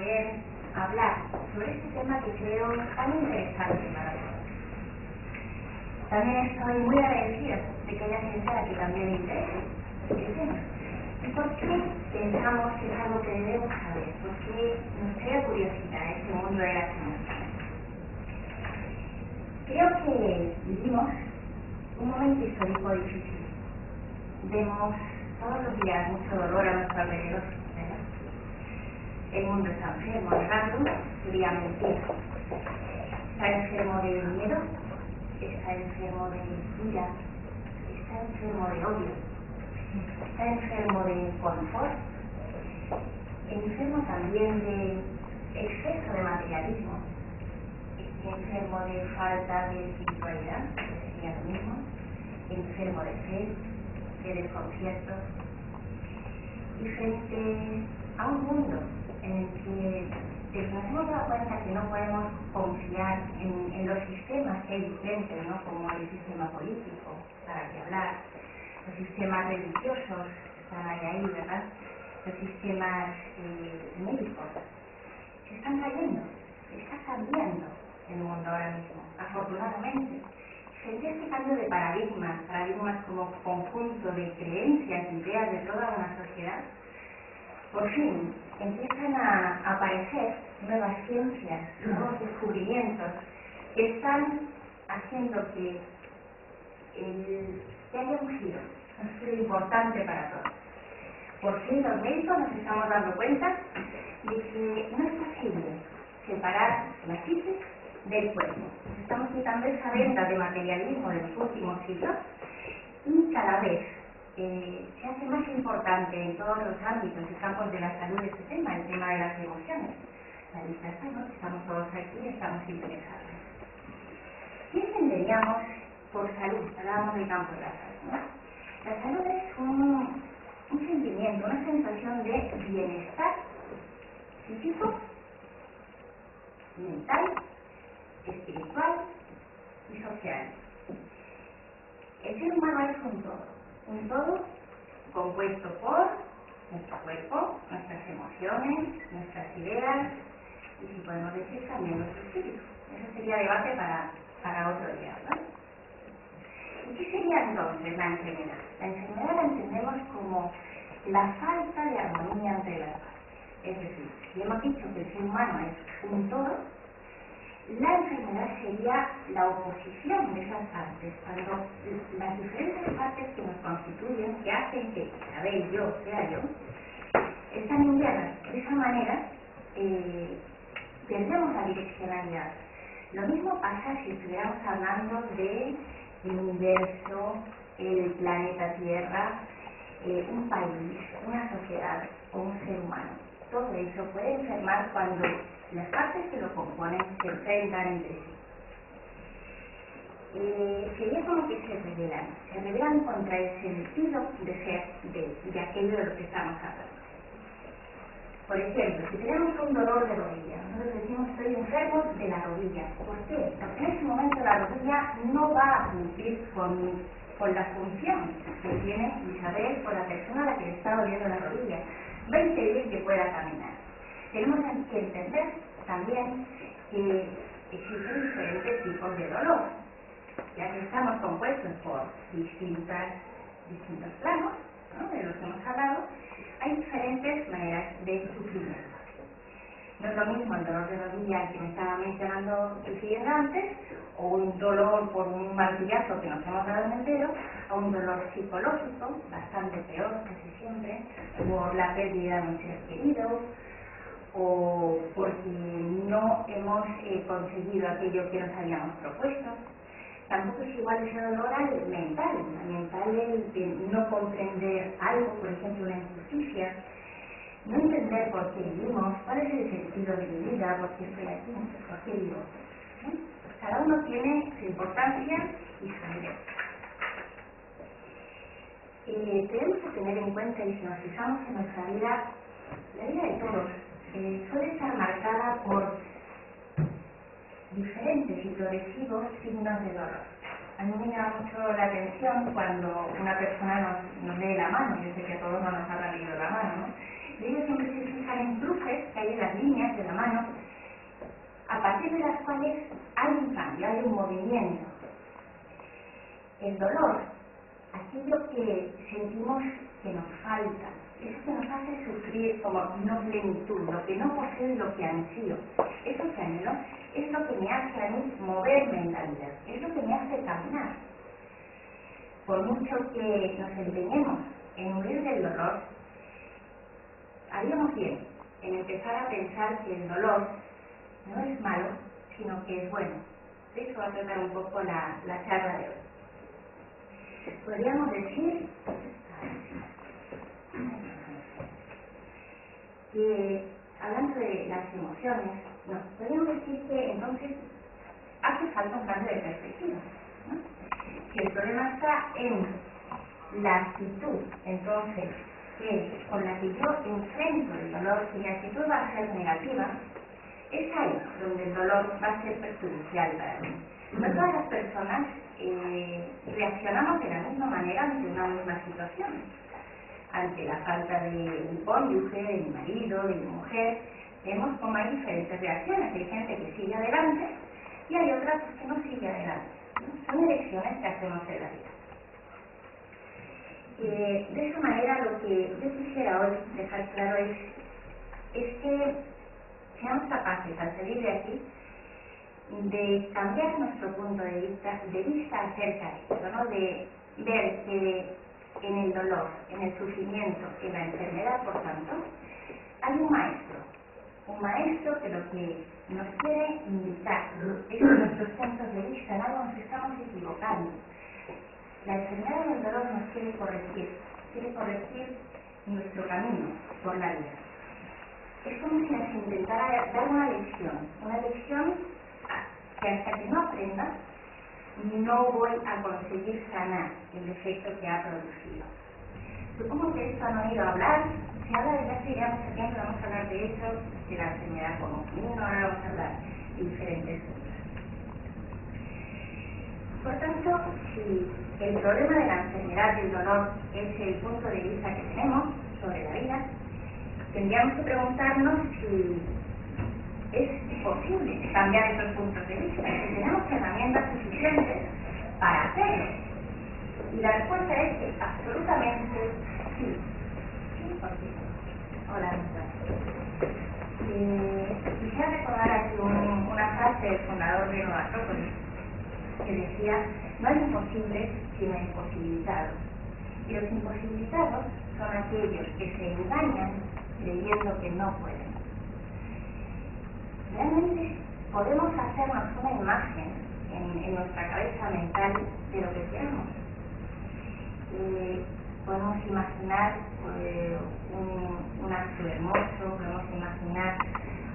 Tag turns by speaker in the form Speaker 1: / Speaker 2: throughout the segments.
Speaker 1: poder hablar sobre este tema que creo tan interesante para todos. También estoy muy agradecida de que haya gente a la que también le interese este tema. ¿Y por qué pensamos que es algo que debemos saber? ¿Por qué nos crea curiosidad este mundo de las emociones? Creo que vivimos un momento histórico difícil. Vemos todos los días mucho dolor a nuestro alrededor, ¿verdad? El mundo está enfermo, hablando sería mentira. Está enfermo de miedo, está enfermo de ira, está enfermo de odio, está enfermo de confort, enfermo también de exceso de materialismo, está enfermo de falta de espiritualidad, que sería lo mismo, enfermo de fe, de desconcierto, y frente a un mundo en el que nos hemos dado cuenta que no podemos confiar en los sistemas que hay vigentes, ¿no? Como el sistema político, para qué hablar, los sistemas religiosos están ahí, ¿verdad? Los sistemas médicos se están cayendo, está cambiando el mundo ahora mismo, afortunadamente. Frente a este cambio de paradigmas como conjunto de creencias, ideas de toda una sociedad, por fin empiezan a aparecer nuevas ciencias, nuevos descubrimientos que están haciendo que haya un giro importante para todos. Por fin los médicos nos estamos dando cuenta de que no es posible separar la psique del cuerpo. Estamos quitando esa venda de materialismo de los últimos siglos y cada vez se hace más importante en todos los ámbitos y campos de la salud este tema, el tema de las emociones. La lista está, ¿no? Estamos todos aquí y estamos interesados. ¿Qué entenderíamos por salud? Hablábamos del campo de la salud, ¿no? La salud es un sentimiento, una sensación de bienestar físico, mental, espiritual y social. El ser humano es un todo compuesto por nuestro cuerpo, nuestras emociones, nuestras ideas y, si podemos decir, también nuestro espíritu. Eso sería debate para otro día, ¿no? ¿Y qué sería entonces la enfermedad? La enfermedad la entendemos como la falta de armonía entre las partes. Es decir, si hemos dicho que el ser humano es un todo, la enfermedad sería la oposición de esas partes, cuando las diferentes partes que nos constituyen, que hacen que Isabel, yo, sea yo, están en guerra. De esa manera, perdemos la direccionalidad. Lo mismo pasa si estuviéramos hablando del universo, el planeta Tierra, un país, una sociedad o un ser humano. Todo eso puede enfermar cuando las partes que lo componen se enfrentan entre sí. Sería como que se rebelan contra el sentido de ser de aquello de lo que estamos hablando. Por ejemplo, si tenemos un dolor de rodilla, nosotros decimos estoy enfermo de la rodilla. ¿Por qué? Porque en ese momento la rodilla no va a cumplir con la función que tiene Isabel o la persona a la que le está doliendo la rodilla. Va a impedir que pueda caminar. Tenemos que entender también que existen diferentes tipos de dolor, ya que estamos compuestos por distintos planos, ¿no? De los que hemos hablado, hay diferentes maneras de sufrimiento. No es lo mismo el dolor de rodilla que me estaba mencionando el antes, o un dolor por un martillazo que nos hemos dado en el dedo, o un dolor psicológico, bastante peor casi siempre, por la pérdida de un ser querido, o porque no hemos conseguido aquello que nos habíamos propuesto. Tampoco es igual ese dolor al mental. Al mental el no comprender algo, por ejemplo una injusticia, no entender por qué vivimos, cuál es el sentido de mi vida, por qué estoy aquí, por qué vivo. Cada uno tiene su importancia y su nivel. Tenemos que tener en cuenta, y si nos fijamos en nuestra vida, la vida de todos suele estar marcada por diferentes y progresivos signos de dolor. A mí me llama mucho la atención cuando una persona nos lee la mano. Yo sé que a todos no nos habrá leído la mano, ¿no? Y ellos siempre se fijan en cruces que hay en las líneas de la mano, a partir de las cuales hay un cambio, hay un movimiento. El dolor, aquello que sentimos que nos falta, eso que nos hace sufrir como no plenitud, lo que no poseo y lo que ansío, eso que anhelo, es lo que me hace a mí moverme en la vida, es lo que me hace caminar. Por mucho que nos empeñemos en huir del dolor, haríamos bien en empezar a pensar que el dolor no es malo, sino que es bueno. De eso va a tratar un poco la charla de hoy. Podríamos decir que, hablando de las emociones, podríamos decir que entonces hace falta un cambio de perspectiva, ¿no? Si el problema está en la actitud, entonces, con la que yo enfrento el dolor, si mi actitud va a ser negativa, es ahí donde el dolor va a ser perjudicial para mí. No todas las personas reaccionamos de la misma manera ante una misma situación. Ante la falta de un cónyuge, de mi marido, de mi mujer, vemos como hay diferentes reacciones. Hay gente que sigue adelante y hay otras que no sigue adelante, ¿no? Son elecciones que hacemos en la vida. De esa manera, lo que yo quisiera hoy dejar claro es que seamos capaces, al salir de aquí, de cambiar nuestro punto de vista acerca de esto, ¿no? De ver que en el dolor, en el sufrimiento, en la enfermedad, por tanto, hay un maestro que lo que nos quiere indicar es que nuestros puntos de vista en algo nos estamos equivocando. La enfermedad y el dolor nos quiere corregir nuestro camino por la vida. Es como si nos intentara dar una lección que hasta que no aprenda, no voy a conseguir sanar el defecto que ha producido. Supongo que esto han oído hablar, se habla desde hace ya mucho tiempo, vamos a hablar de eso, de la enfermedad como común, ahora vamos a hablar de diferentes cosas. Por tanto, si el problema de la enfermedad y el dolor es el punto de vista que tenemos sobre la vida, tendríamos que preguntarnos si es posible cambiar esos puntos de vista, si tenemos herramientas suficientes para hacerlo. Y la respuesta es que absolutamente sí. Hola, quisiera recordar aquí una frase del fundador de Nueva Acrópolis que decía: no hay imposibles sino imposibilitados, y los imposibilitados son aquellos que se engañan creyendo que no pueden. Realmente podemos hacernos una imagen en nuestra cabeza mental de lo que queramos. Podemos imaginar un acto hermoso, podemos imaginar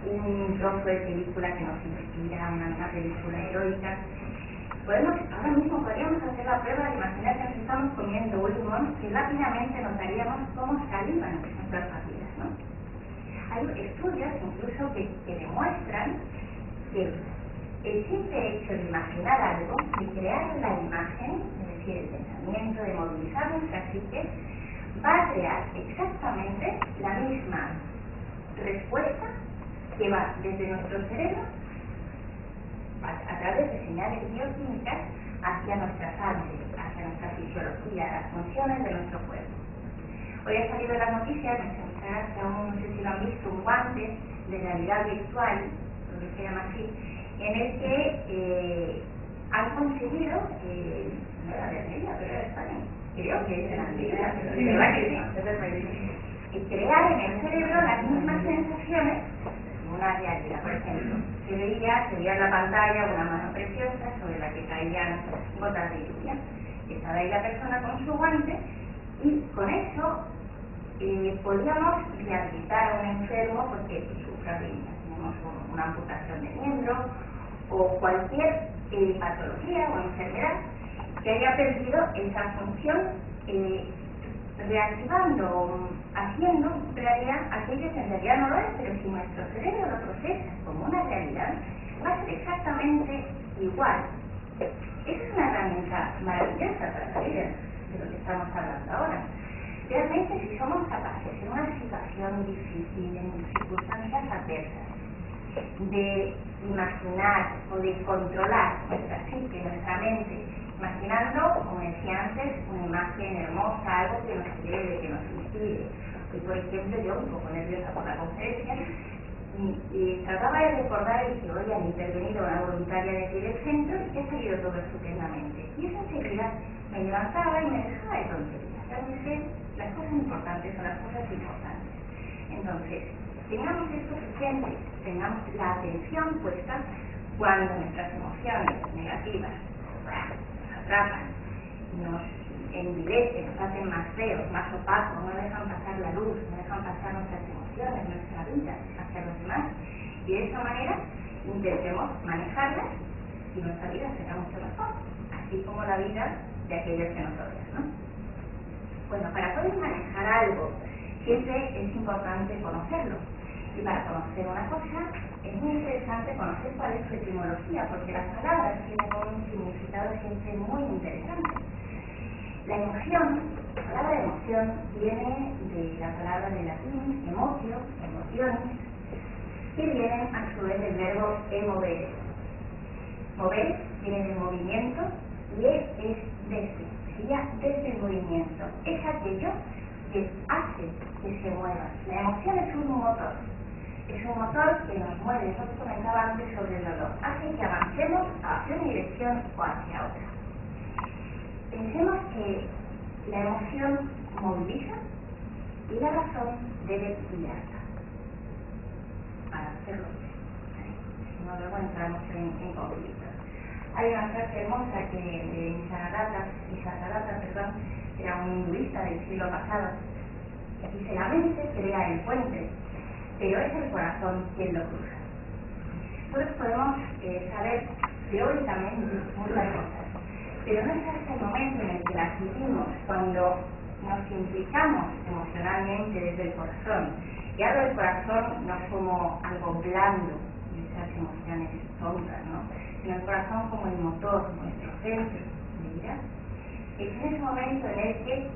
Speaker 1: un trozo de película que nos inspira, una película heroica. Podríamos hacer la prueba de imaginar que nos estamos comiendo un limón y rápidamente notaríamos cómo salivan nuestras familias, ¿no? Hay estudios incluso que demuestran que el simple hecho de imaginar algo, de crear la imagen, es decir, el pensamiento, de movilizar nuestra psique, va a crear exactamente la misma respuesta que va desde nuestro cerebro a través de señales bioquímicas hacia nuestra sangre, hacia nuestra fisiología, las funciones de nuestro cuerpo. Hoy ha salido en las noticias, que aún no sé si lo han visto, un guante de realidad virtual, lo que se llama así, en el que han conseguido, no era de Argelia, pero era de España, creo que es de Argelia, pero de verdad que sí, crear en el cerebro las mismas sensaciones, una realidad, por ejemplo, se veía en la pantalla una mano preciosa sobre la que caían gotas de lluvia. Estaba ahí la persona con su guante y con eso podíamos rehabilitar a un enfermo porque sufra de tenemos una amputación de miembro o cualquier patología o enfermedad que haya perdido esa función, reactivando, haciendo realidad aquello que en realidad no lo es, pero si nuestro cerebro lo procesa como una realidad, va a ser exactamente igual. Esa es una herramienta maravillosa para la vida de lo que estamos hablando ahora. Realmente, si somos capaces en una situación difícil, en circunstancias adversas, de imaginar o de controlar nuestra psique, nuestra mente, imaginando, como decía antes, una imagen hermosa, algo que nos eleve, que nos inspire. Y por ejemplo, yo, un poco nerviosa por la conferencia, y trataba de recordar el que hoy han intervenido una voluntaria de aquí del centro y que ha salido todo estupendamente. Y eso enseguida me levantaba y me dejaba de tonterías. Realmente las cosas importantes son las cosas importantes. Entonces, tengamos esto presente, tengamos la atención puesta cuando nuestras emociones negativas nos atrapan, nos envilecen, nos hacen más feos, más opacos, no dejan pasar la luz, no dejan pasar nuestras emociones, nuestra vida hacia los demás, y de esa manera intentemos manejarlas y nuestra vida será mucho mejor, así como la vida de aquellos que nos rodean, ¿no? Bueno, para poder manejar algo siempre es importante conocerlo, y para conocer una cosa es muy interesante conocer cuál es su etimología, porque las palabras tienen un significado siempre muy interesante. La emoción, la palabra emoción viene de la palabra de latín emotio, emociones, que viene a su vez del verbo emovere. Mover viene de movimiento y es desde, sería desde el movimiento. Es aquello que hace que se mueva. La emoción es un motor que nos mueve. Yo comentaba antes sobre el dolor. Hace que avancemos hacia una dirección o hacia otra. Pensemos que la emoción moviliza y la razón debe guiarla para hacerlo. Si no, luego entramos en conflictos. Hay una frase hermosa que de Nisargadatta, era un hinduista del siglo pasado, que dice: la mente crea el puente, pero es el corazón quien lo cruza. Nosotros podemos saber teóricamente muchas cosas, pero no es hasta el momento en el que las vivimos, cuando nos implicamos emocionalmente desde el corazón. Y hablo del corazón no como algo blando de esas emociones tontas, ¿no? Sino el corazón como el motor, nuestro centro de vida. Es en ese momento en el que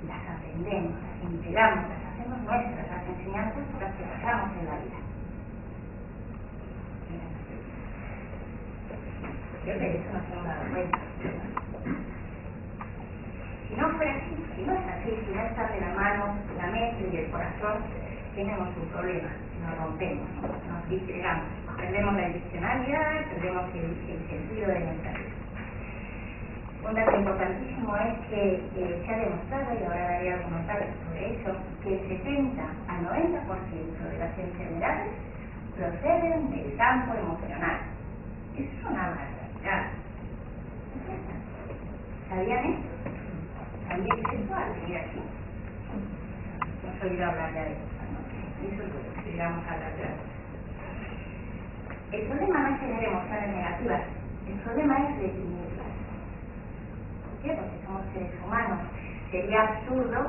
Speaker 1: las aprendemos, las integramos, las hacemos nuestras, las enseñanzas por las que pasamos en la vida. Creo que eso nos hemos dado cuenta. Si no fuera así, si no es así, si no está de la mano la mente y el corazón, tenemos un problema, nos rompemos, nos disgregamos, perdemos la intencionalidad, perdemos el sentido de nuestra vida. Un dato importantísimo es que se ha demostrado, y ahora daré algunos datos sobre eso, que el 70 al 90% de las enfermedades proceden del campo emocional. Eso es una barbaridad. ¿Sabían esto? ¿Sabíais esto al venir aquí? Hemos oído hablar ya de esto, ¿no? Y eso es lo que llegamos a hablar de eso. El problema no es tener emociones negativas, el problema es definirlas. ¿Por qué? Porque somos seres humanos. Sería absurdo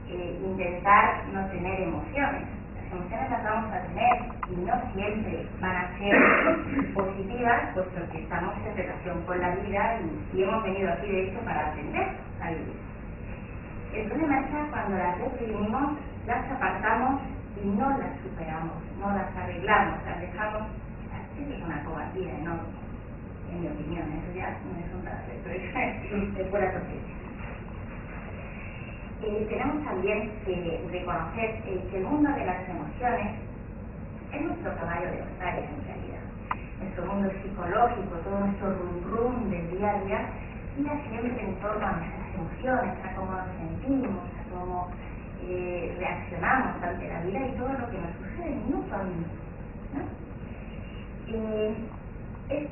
Speaker 1: intentar no tener emociones. Las emociones las vamos a tener y no siempre van a ser positivas, puesto que estamos en relación con la vida y hemos venido aquí de hecho para aprender a vivir. El problema está cuando las reprimimos, las apartamos y no las superamos, no las arreglamos, las dejamos. Eso es una cobardía enorme, en mi opinión. Eso ya no es un placer, pero eso es pura conciencia. Tenemos también que reconocer que el mundo de las emociones es nuestro caballo de batalla en realidad. Nuestro mundo psicológico, todo nuestro rum del día a día, gira siempre en torno a nuestras emociones, a cómo nos sentimos, a cómo reaccionamos ante la vida y todo lo que nos sucede minuto a minuto, ¿no? Es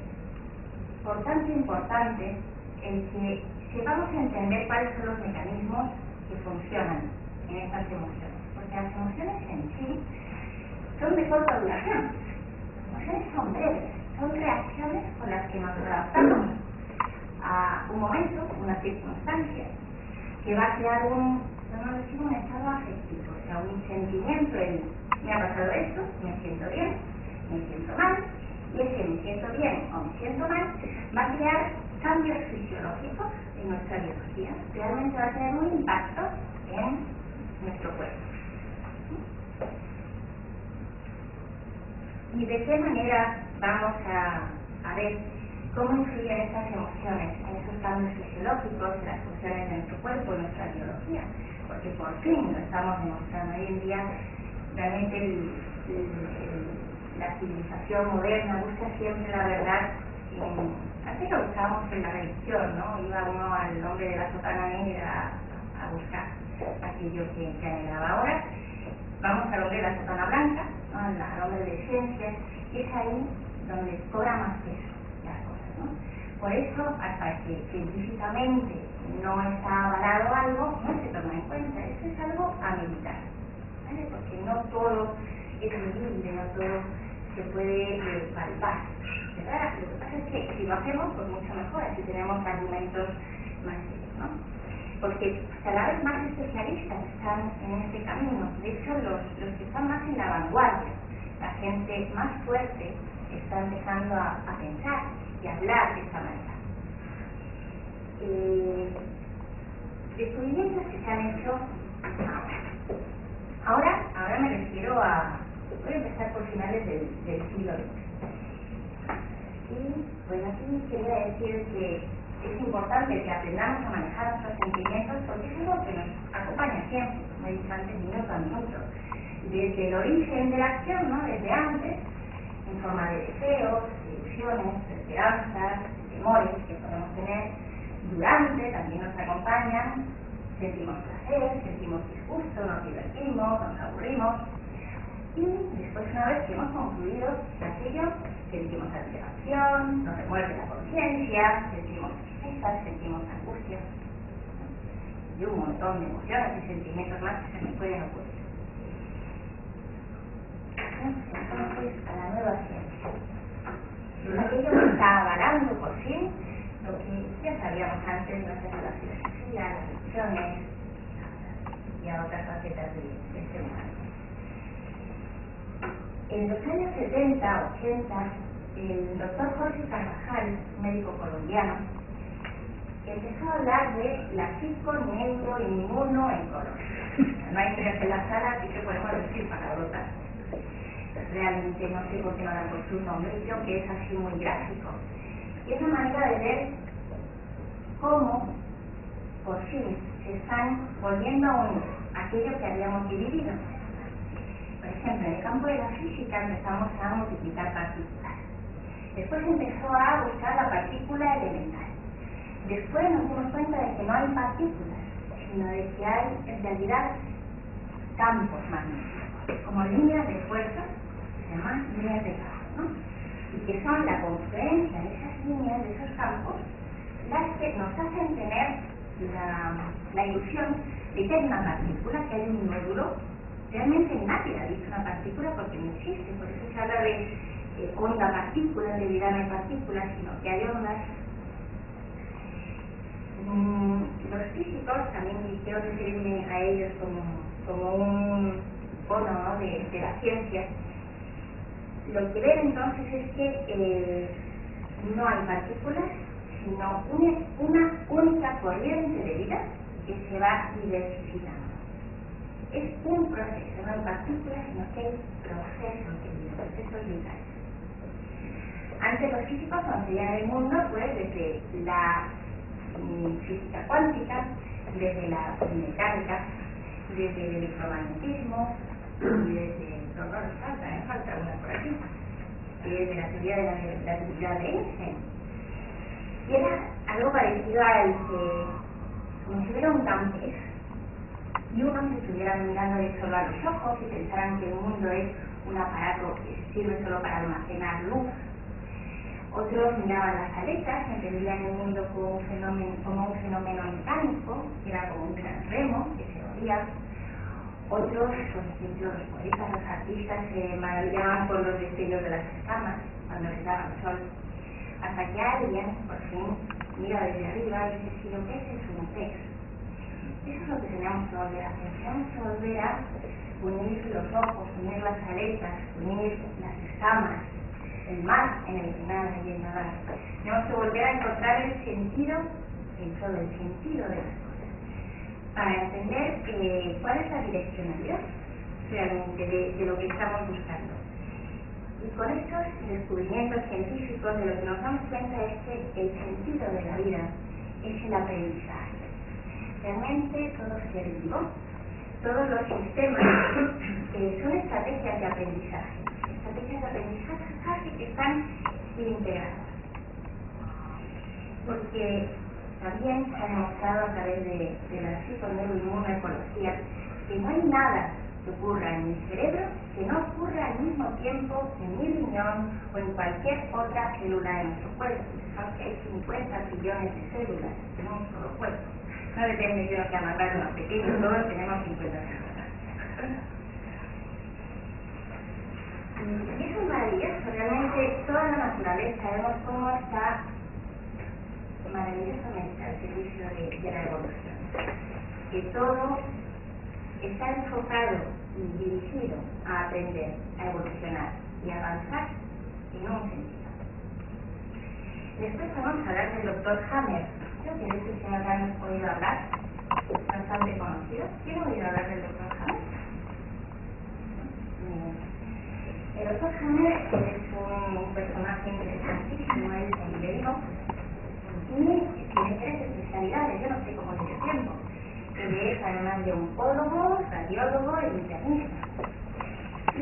Speaker 1: por tanto importante el que sepamos entender cuáles son los mecanismos que funcionan en estas emociones, porque las emociones en sí son de corta duración. Las emociones son breves, son reacciones con las que nos adaptamos a un momento, una circunstancia, que va a crear un estado afectivo, o sea, un sentimiento en me ha pasado esto, me siento bien, me siento mal, y ese me siento bien o me siento mal va a crear cambios fisiológicos en nuestra biología. Realmente va a tener un impacto en nuestro cuerpo. ¿Y de qué manera vamos a ver cómo influyen estas emociones en esos cambios fisiológicos, en las funciones de nuestro cuerpo, en nuestra biología? Porque por fin lo estamos demostrando hoy en día. Realmente la civilización moderna busca siempre la verdad. Antes lo buscábamos en la religión, ¿no? Iba uno al hombre de la sotana negra a buscar aquello que anhelaba. Ahora vamos al hombre de la sotana blanca, ¿no? Al hombre de ciencias, y es ahí donde cobra más peso las cosas, ¿no? Por eso, hasta que científicamente no está avalado algo, no se toma en cuenta. Esto es algo a meditar, ¿vale? Porque no todo es medible, no todo se puede palpar, ¿verdad? Lo que pasa es que si lo hacemos, pues mucho mejor, así tenemos argumentos más serios, ¿no? Porque cada vez más especialistas están en este camino. De hecho, los que están más en la vanguardia, la gente más fuerte, está empezando a pensar y a hablar de esta manera. Descubrimientos que se han hecho ahora me refiero voy a empezar por finales del siglo XX. Y pues aquí quería decir que es importante que aprendamos a manejar nuestros sentimientos, porque es algo que nos acompaña siempre, como he dicho antes, minuto a minuto. Desde el origen de la acción, ¿no? Desde antes, en forma de deseos, ilusiones, esperanzas, temores que podemos tener. Durante también nos acompañan, sentimos placer, sentimos disgusto, nos divertimos, nos aburrimos. Y después, una vez que hemos concluido aquello, sentimos satisfacción, nos remuerde la conciencia, sentimos tristeza, sentimos angustia y un montón de emociones y sentimientos más que se nos pueden ocurrir. Entonces, a la nueva ciencia. Aquello que está avalando por fin lo que ya sabíamos antes, gracias a la filosofía, a las religiones y a otras facetas de este humano. En los años 70, 80, el doctor Jorge Carvajal, un médico colombiano, empezó a hablar de la psico-neuro-inmunoecología. No hay que hacer la sala, así que podemos decir palabrotas. Realmente no sé por qué no le han puesto un nombre, creo que es así muy gráfico. Y es una manera de ver cómo por fin se están volviendo a unir aquello que habíamos dividido. Por ejemplo, en el campo de la física empezamos a multiplicar partículas. Después empezó a buscar la partícula elemental. Después nos dimos cuenta de que no hay partículas, sino de que hay en realidad campos magnéticos, como líneas de fuerza, se llaman líneas de campo, ¿no? Y que son la confluencia de esas líneas, de esos campos, las que nos hacen tener la ilusión de que hay una partícula, que hay un nódulo. Realmente nadie ha visto una partícula porque no existe, por eso se habla de onda partícula, en realidad no hay partículas, sino que hay ondas. Los físicos, también quiero referirme a ellos como un icono, ¿no? de la ciencia. Lo que ven entonces es que no hay partículas, sino una única corriente de vida que se va diversificando. Es un proceso, no hay partículas, sino que hay procesos vitales. Antes los físicos conocían el mundo pues desde la física cuántica, desde la mecánica, desde el electromagnetismo y desde me falta una por aquí, y desde la teoría de la relatividad de Einstein. Y era algo parecido al que, como si hubiera un campés y unos estuvieran mirando solo a los ojos y pensaran que el mundo es un aparato que sirve solo para almacenar luz. Otros miraban las aletas, entendían el mundo como un fenómeno mecánico, que era como un gran remo que se movía. Otros, por ejemplo, los poetas, los artistas se maravillaban por los destellos de las escamas cuando les daba el sol. Hasta que alguien, por fin, mira desde arriba y dice, si lo que es un pez. Eso es lo que tenemos que volver a hacer. Tenemos que volver a unir los ojos, unir las aletas, unir las escamas, el mar en el que nada y el nadar. Tenemos que volver a encontrar el sentido dentro del sentido de las cosas, para entender cuál es la direccionalidad realmente de lo que estamos buscando. Y con estos descubrimientos científicos de lo que nos damos cuenta es que el sentido de la vida es el aprendizaje. Realmente todo ser vivo, todos los sistemas son estrategias de aprendizaje. Estrategias de aprendizaje que están integradas. Porque también se ha demostrado a través de la psiconeuroinmunoecología que no hay nada que ocurra en mi cerebro que no ocurra al mismo tiempo en mi riñón o en cualquier otra célula de nuestro cuerpo. Sabemos que hay 50 trillones de células en un solo cuerpo. No depende de que amarrar unos pequeños, todos tenemos 50 células. Y eso es maravilloso, realmente toda la naturaleza, vemos cómo está maravillosamente al servicio de la evolución. Que todo está enfocado y dirigido a aprender, a evolucionar y a avanzar en un sentido. Después vamos a hablar del doctor Hammer. Creo que de este señor ya hemos oído hablar, es bastante conocido. ¿Quién ha oído hablar del doctor Hammer? El doctor Hammer es un personaje interesantísimo, es un médico y tiene tres especialidades, yo no sé cómo tiene tiempo. Él es además de oncólogo, radiólogo y internista. Y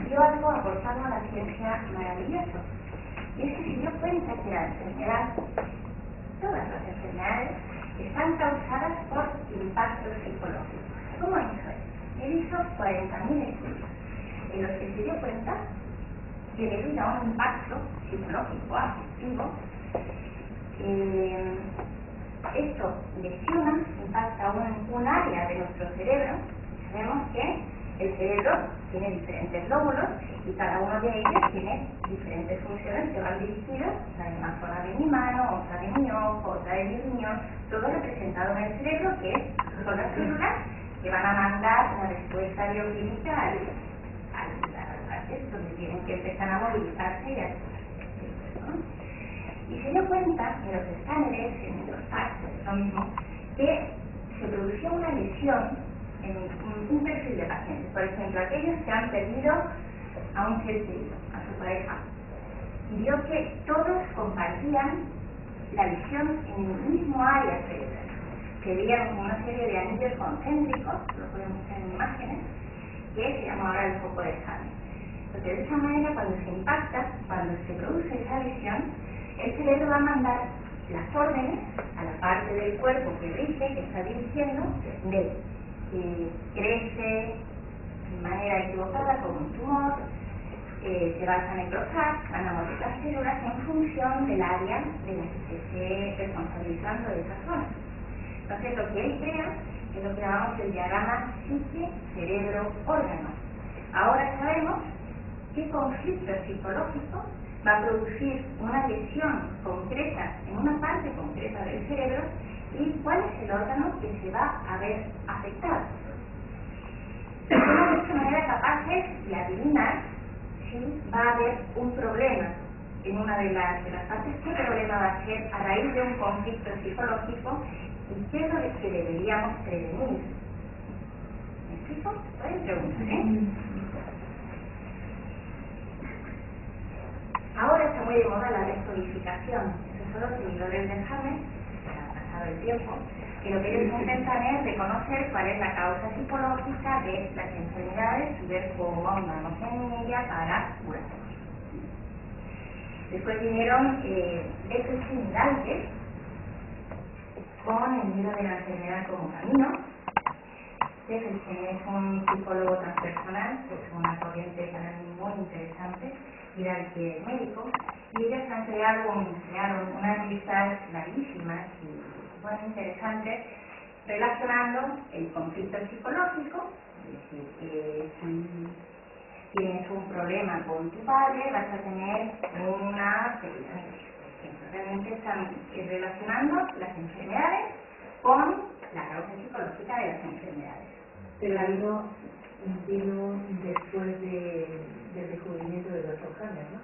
Speaker 1: dio algo aportado a la ciencia maravilloso. Y es que se dio cuenta que la enfermedad, todas las enfermedades, están causadas por impactos psicológicos. ¿Cómo hizo él? Él hizo 40.000 estudios en los que se dio cuenta que debido a un impacto psicológico afectivo, esto lesiona, impacta un área de nuestro cerebro. Sabemos que el cerebro tiene diferentes lóbulos y cada uno de ellos tiene diferentes funciones que van dirigidas a una zona de mi mano, otra de mi ojo, otra de mi riñón, todo representado en el cerebro, que son las células que van a mandar la respuesta bioquímica al donde tienen que empezar a movilizarse y a y se dio cuenta en los escáneres, en los PACs, es lo mismo, que se producía una lesión en un perfil de pacientes. Por ejemplo, aquellos que han perdido a un ser querido, a su pareja, y vio que todos compartían la lesión en el mismo área cerebral. Se veían como una serie de anillos concéntricos, lo podemos ver en imágenes, que se llama ahora el foco de Hammer. Porque de esa manera, cuando se impacta, cuando se produce esa lesión, el cerebro va a mandar las órdenes a la parte del cuerpo que rige, que está dirigiendo, de que crece de manera equivocada como un tumor, se van a necrosar, van a morir las células en función del área de la que se esté responsabilizando de esa zona. Entonces, lo que él crea es lo que llamamos el diagrama psique-cerebro-órgano. Ahora sabemos qué conflicto psicológico va a producir una lesión concreta en una parte concreta del cerebro y cuál es el órgano que se va a ver afectado. Somos de esta manera capaces de adivinar si va a haber un problema en una de las partes, qué problema va a ser a raíz de un conflicto psicológico y qué es lo que deberíamos prevenir. ¿Me explico? Pueden preguntar, Ahora está muy de moda la descodificación. Esos son los seguidores de Hammer, que ha pasado el tiempo, y lo que ellos intentan es reconocer cuál es la causa psicológica de las enfermedades y ver cómo andamos en ella para curarlas. Después vinieron Beckett y Migalke con el libro de la enfermedad como camino. Beckett es un psicólogo transpersonal, que es una corriente para mí muy interesante, igual que el médico, y ellos han crearon unas listas larguísimas y muy interesantes relacionando el conflicto psicológico, es decir, que si tienes un problema con tu padre vas a tener una epidemia. Realmente están relacionando las enfermedades con la causa psicológica de las enfermedades.
Speaker 2: Pero vino después del descubrimiento del doctor Hammer, ¿no?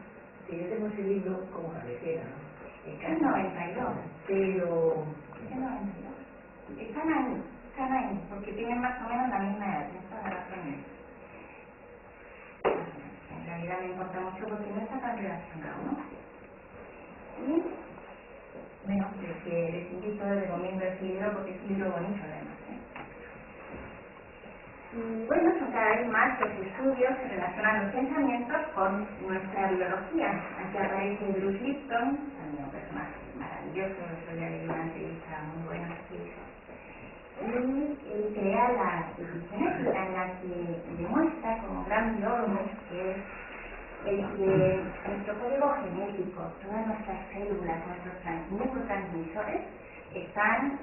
Speaker 2: Que yo tengo ese libro como cabecera, ¿no?
Speaker 1: Es el 92.
Speaker 2: Pero...
Speaker 1: Es el 92. Están ahí, porque tienen más o menos la misma edad. Esta es la razón. realidad me importa mucho porque no está tan relacionado, ¿no? Y, bueno, les invito, les recomiendo este libro porque es un libro bonito además, Y bueno, cada vez más los estudios se relacionan los pensamientos con nuestra biología. Aquí aparece Bruce Lipton, también un personaje maravilloso, yo ya leí una entrevista muy buena que hizo. Y él crea la epigenética en la que demuestra como gran biólogo que es el que nuestro código genético, todas nuestras células, nuestros neurotransmisores están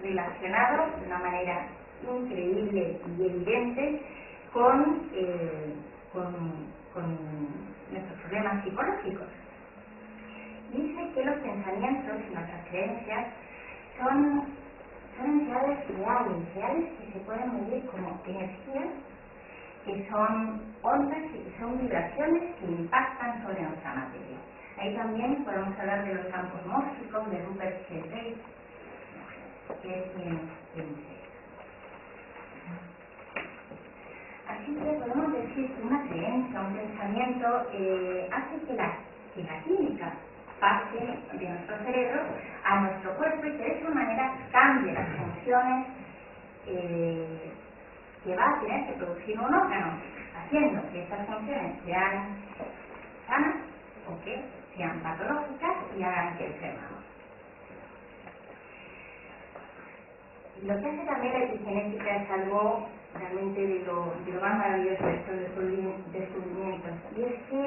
Speaker 1: relacionados de una manera increíble y evidente con nuestros problemas psicológicos. Dice que los pensamientos y nuestras creencias son entidades reales que se pueden medir como energías, que son ondas y que son vibraciones que impactan sobre nuestra materia. Ahí también podemos hablar de los campos mórficos de Rupert Sheldrake, que es quien dice. Así que podemos decir que una creencia, un pensamiento, hace que la química pase de nuestro cerebro a nuestro cuerpo y que de esa manera cambie las funciones que va a tener que producir un órgano, haciendo que estas funciones sean sanas o que sean patológicas y hagan que enfermamos. Lo que hace también la epigenética es algo realmente de lo más maravilloso de estos descubrimientos, y es que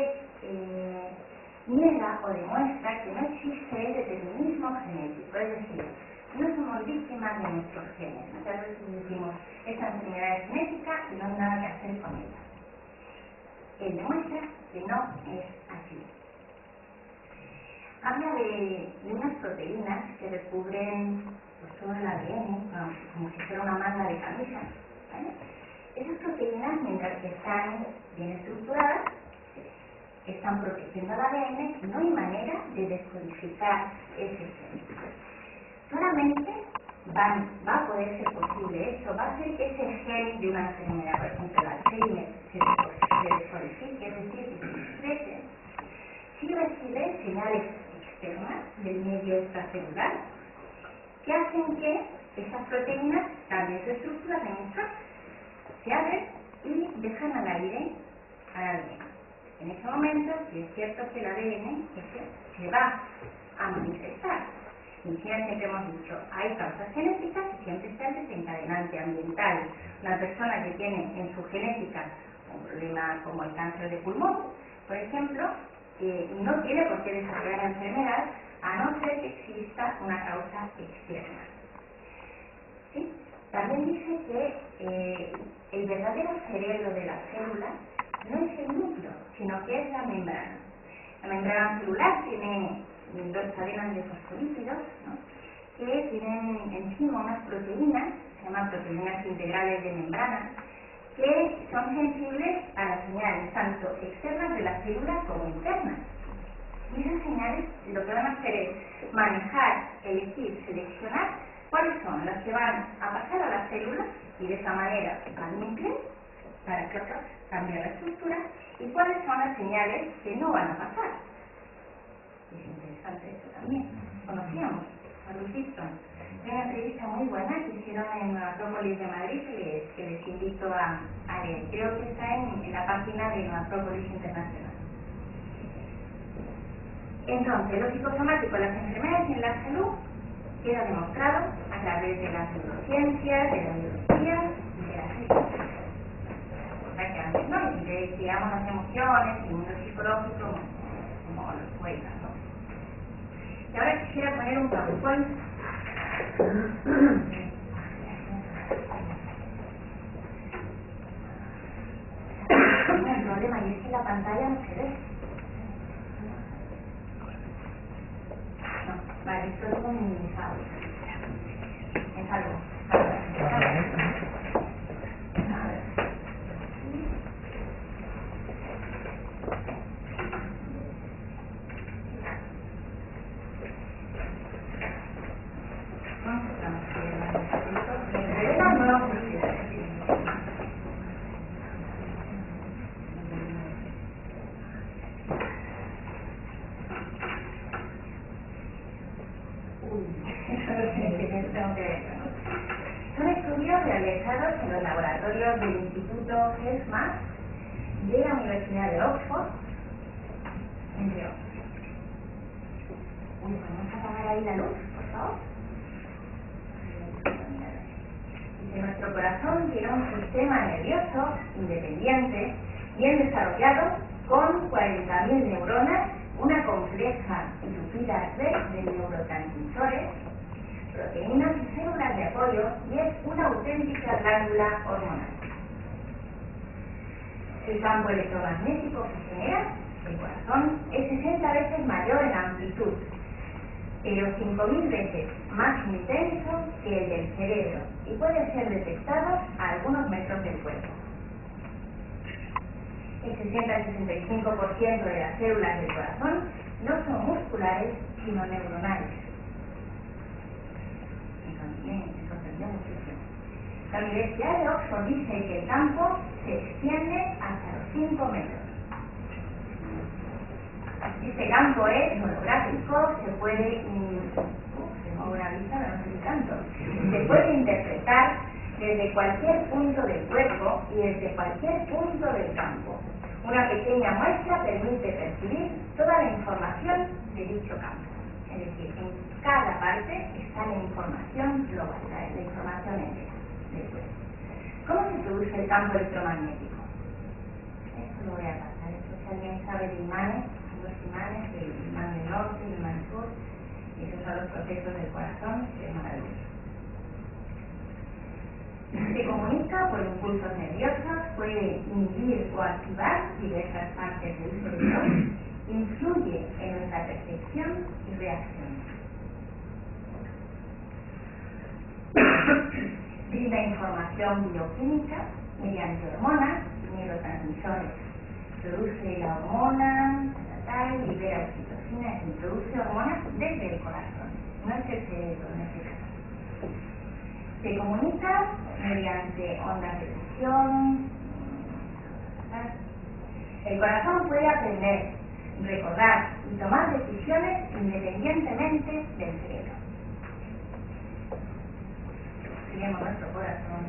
Speaker 1: niega o demuestra que no existe el determinismo genético, es decir, no somos víctimas de nuestros genes. Muchas veces decimos, esta enfermedad es genética y no hay nada que hacer con ella. Él demuestra que no es así. Habla de unas proteínas que recubren todo el ADN, como si fuera una manga de camisa, ¿vale? Esas proteínas, mientras que están bien estructuradas, están protegiendo el ADN y no hay manera de descodificar ese gen. Solamente va a poder ser posible eso, va a ser que ese gen de una enfermedad, por ejemplo el Alzheimer, se descodifique, es decir, que se exprese, si recibe señales externas del medio extracelular que hacen que esas proteínas cambien su estructura de mensaje, se abren y dejan al aire al ADN. En ese momento, si es cierto que el ADN se va a manifestar. Y siempre hemos dicho, hay causas genéticas y siempre está el desencadenante ambiental. Una persona que tiene en su genética un problema como el cáncer de pulmón, por ejemplo, no tiene por qué desarrollar la enfermedad a no ser que exista una causa externa. ¿Sí? También dice que el verdadero cerebro de la célula no es el núcleo, sino que es la membrana. La membrana celular tiene dos cadenas de fosfolípidos, ¿no?, que tienen encima unas proteínas, se llaman proteínas integrales de membrana, que son sensibles a las señales tanto externas de la célula como internas. Y esas señales lo que van a hacer es manejar, elegir, seleccionar cuáles son las que van a pasar a la célula y de esa manera al núcleo para que cambie la estructura, y cuáles son las señales que no van a pasar. Es interesante eso también. Conocíamos a Bruce Lipton. Hay una entrevista muy buena que hicieron en la Acrópolis de Madrid que les invito a leer. Creo que está en la página de la Acrópolis Internacional. Entonces, lo psicosomático, las enfermedades en la salud, queda demostrado a través de las neurociencias, de la biología y de la física. O sea que antes no, y digamos las emociones, el mundo psicológico, como los juegan, ¿no? Y ahora quisiera poner un PowerPoint. Tengo un problema y es que la pantalla no se ve. No, vale, esto es un minimizado. Es algo. A ver. realizados en los laboratorios del Instituto HealthMath de la Universidad de Oxford, entre otros. ¿Podemos apagar ahí la luz, por favor? Dice, nuestro corazón tiene un sistema nervioso independiente, bien desarrollado, con 40.000 neuronas, una compleja y tupida red de neurotransmisores, proteínas y células de apoyo, y es una auténtica glándula hormonal. El campo electromagnético que genera el corazón es 60 veces mayor en amplitud, pero 5.000 veces más intenso que el del cerebro, y puede ser detectado a algunos metros del cuerpo. El 60-65% de las células del corazón no son musculares, sino neuronales. Me sorprendió muchísimo. La Universidad de Oxford dice que el campo se extiende hasta los 5 metros. Este campo es holográfico, se puede interpretar desde cualquier punto del cuerpo y desde cualquier punto del campo. Una pequeña muestra permite percibir toda la información de dicho campo. Es decir, en cada parte está la información global, la información entera del cuerpo. ¿Cómo se produce el campo electromagnético? Esto lo voy a pasar. Esto, si alguien sabe de imanes, los imanes, el imán del norte y el imán sur, esos son los procesos del corazón, que es maravilloso. Se comunica por impulsos nerviosos, puede inhibir o activar diversas partes del cerebro, influye en nuestra percepción y reacción. Brinda información bioquímica mediante hormonas y neurotransmisores. Produce la hormona, libera oxitocina, se introduce hormonas desde el corazón, no es el cerebro en este caso. Se comunica mediante ondas de presión. El corazón puede aprender, recordar y tomar decisiones independientemente del cerebro. Tenemos nuestro corazón.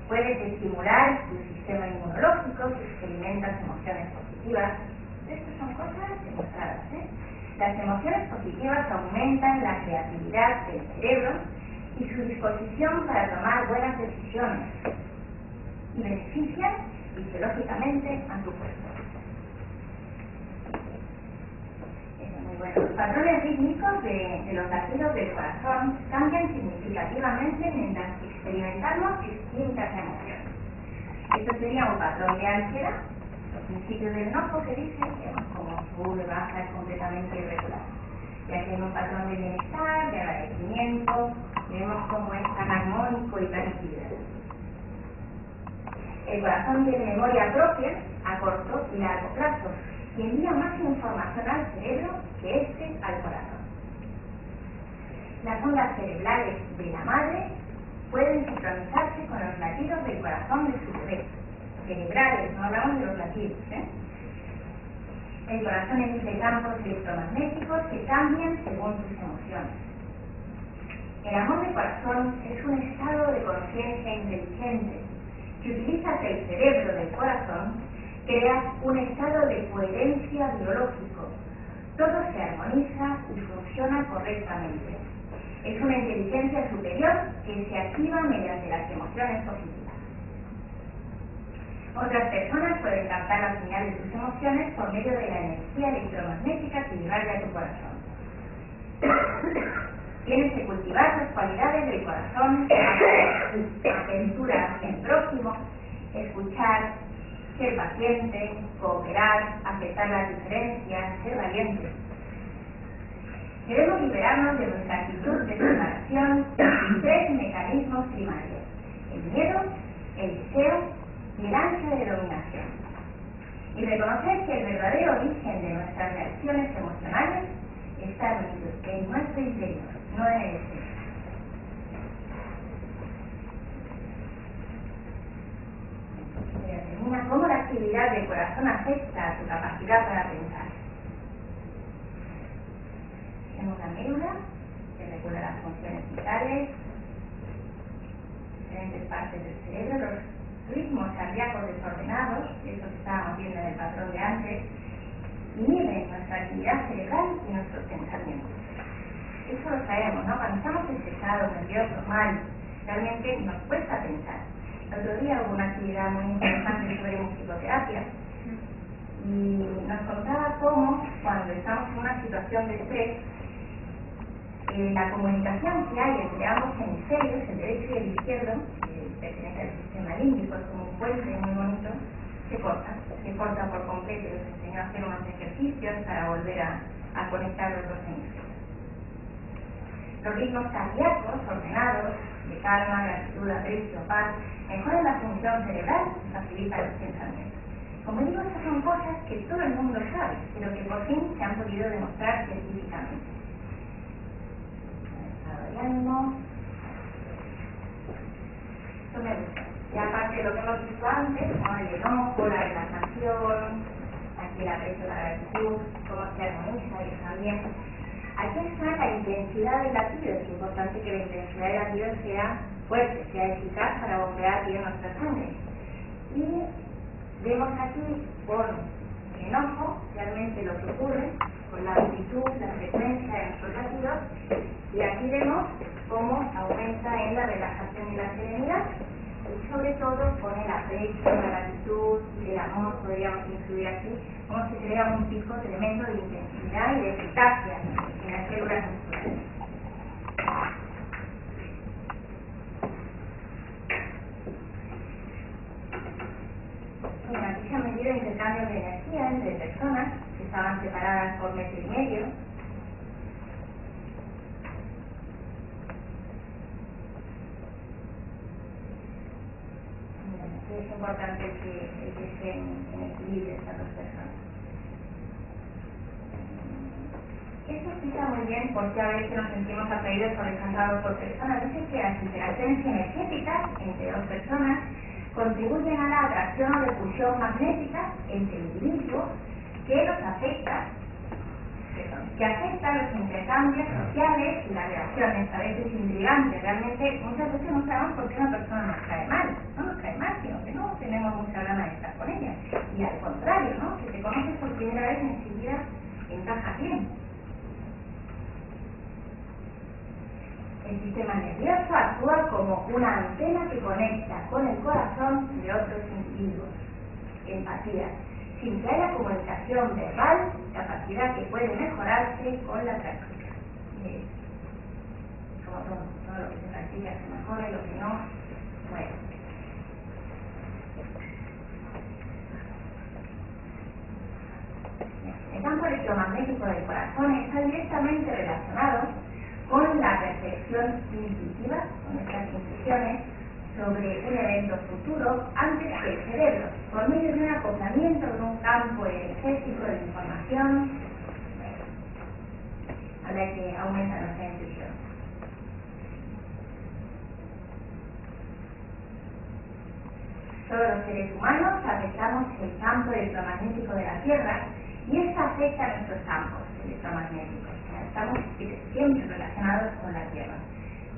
Speaker 1: Puedes estimular tu sistema inmunológico si experimentas emociones positivas. Estas son cosas demostradas, Las emociones positivas aumentan la creatividad del cerebro y su disposición para tomar buenas decisiones y benefician fisiológicamente a tu cuerpo. Eso es muy bueno. Los patrones rítmicos de los latidos del corazón cambian significativamente mientras experimentamos distintas emociones. Esto sería un patrón de ansiedad, los principios del enojo que dicen que como sube, baja, es completamente irregular. Ya que hay un patrón de bienestar, de agradecimiento, vemos cómo es tan armónico y tan equilibrado. El corazón tiene memoria propia a corto y largo plazo y envía más información al cerebro que este al corazón. Las ondas cerebrales de la madre pueden sincronizarse con los latidos del corazón de su bebé. Cerebrales, no hablamos de los latidos, El corazón emite campos electromagnéticos que cambian según tus emociones. El amor de corazón es un estado de conciencia inteligente. Si utilizas el cerebro del corazón, creas un estado de coherencia biológico. Todo se armoniza y funciona correctamente. Es una inteligencia superior que se activa mediante las emociones positivas. Otras personas pueden captar las señales de sus emociones por medio de la energía electromagnética que irradia a tu corazón. Tienes que cultivar las cualidades del corazón, apertura hacia el prójimo, escuchar, ser paciente, cooperar, aceptar las diferencias, ser valiente. Debemos liberarnos de nuestra actitud de separación en 3 mecanismos primarios: el miedo, el deseo y el ansia de dominación. Y reconocer que el verdadero origen de nuestras reacciones emocionales está en nuestro interior, no en el exterior. Determina cómo la actividad del corazón afecta a tu capacidad para pensar. Tenemos la médula, que regula las funciones vitales, diferentes partes del cerebro, los ritmos cardíacos desordenados, eso que estábamos viendo en el patrón de antes, miden nuestra actividad cerebral y nuestros pensamientos. Eso lo sabemos, ¿no? Cuando estamos estresados, nerviosos, mal, realmente nos cuesta pensar. El otro día hubo una actividad muy interesante sobre musicoterapia y nos contaba cómo, cuando estamos en una situación de estrés, la comunicación que hay entre ambos hemisferios, el derecho y el izquierdo, que pertenece al sistema límbico, es como un puente muy bonito, se corta por completo. Les enseñó a hacer unos ejercicios para volver a conectar los dos hemisferios. Los ritmos cardíacos ordenados, de calma, gratitud, aprecio, paz, mejoran la función cerebral y facilitan los pensamientos. Como digo, estas son cosas que todo el mundo sabe, pero que por fin se han podido demostrar científicamente. Esto me gusta. Y aparte de lo que hemos visto antes, como el enojo, la relajación, aquí el aprecio, la gratitud, cómo se armoniza y también. Aquí está la intensidad del latido. Es importante que la intensidad del latido sea fuerte, sea eficaz para bombear bien nuestra sangre. Y vemos aquí con el enojo realmente lo que ocurre con la amplitud, la frecuencia de nuestros latidos, y aquí vemos cómo aumenta en la relajación y la serenidad, y sobre todo con el aprecio, la gratitud, el amor, podríamos incluir aquí, cómo se crea un pico tremendo de intensidad y de eficacia en las células musculares. Bueno, aquí se han medido intercambios de energía entre personas que estaban separadas por metro y medio. Es importante que estén en equilibrio estas dos personas. Esto explica muy bien por qué a veces nos sentimos atraídos o rechazados por personas. Dice que las interacciones energéticas entre dos personas contribuyen a la atracción o repulsión magnética entre individuos que afectan los intercambios sociales y las relaciones, a veces intrigantes. Realmente muchas veces no sabemos por qué una persona nos cae mal. No nos cae mal, sino que no tenemos mucha gana de estar con ella. Y al contrario, ¿no? Si te conoces por primera vez, enseguida encaja bien. El sistema nervioso actúa como una antena que conecta con el corazón de otros individuos. Empatía. Sin que haya comunicación verbal, capacidad que puede mejorarse con la práctica. Como todo lo que se practica se mejora y lo que no, bueno. El campo electromagnético del corazón está directamente relacionado con la percepción intuitiva, con nuestras intuiciones sobre un evento futuro antes que el cerebro, por medio de un acoplamiento de un campo energético de información, a la que aumenta nuestra intuición. Todos los seres humanos afectamos el campo electromagnético de la Tierra y esto afecta a nuestros campos electromagnéticos. O sea, estamos siempre relacionados con la Tierra.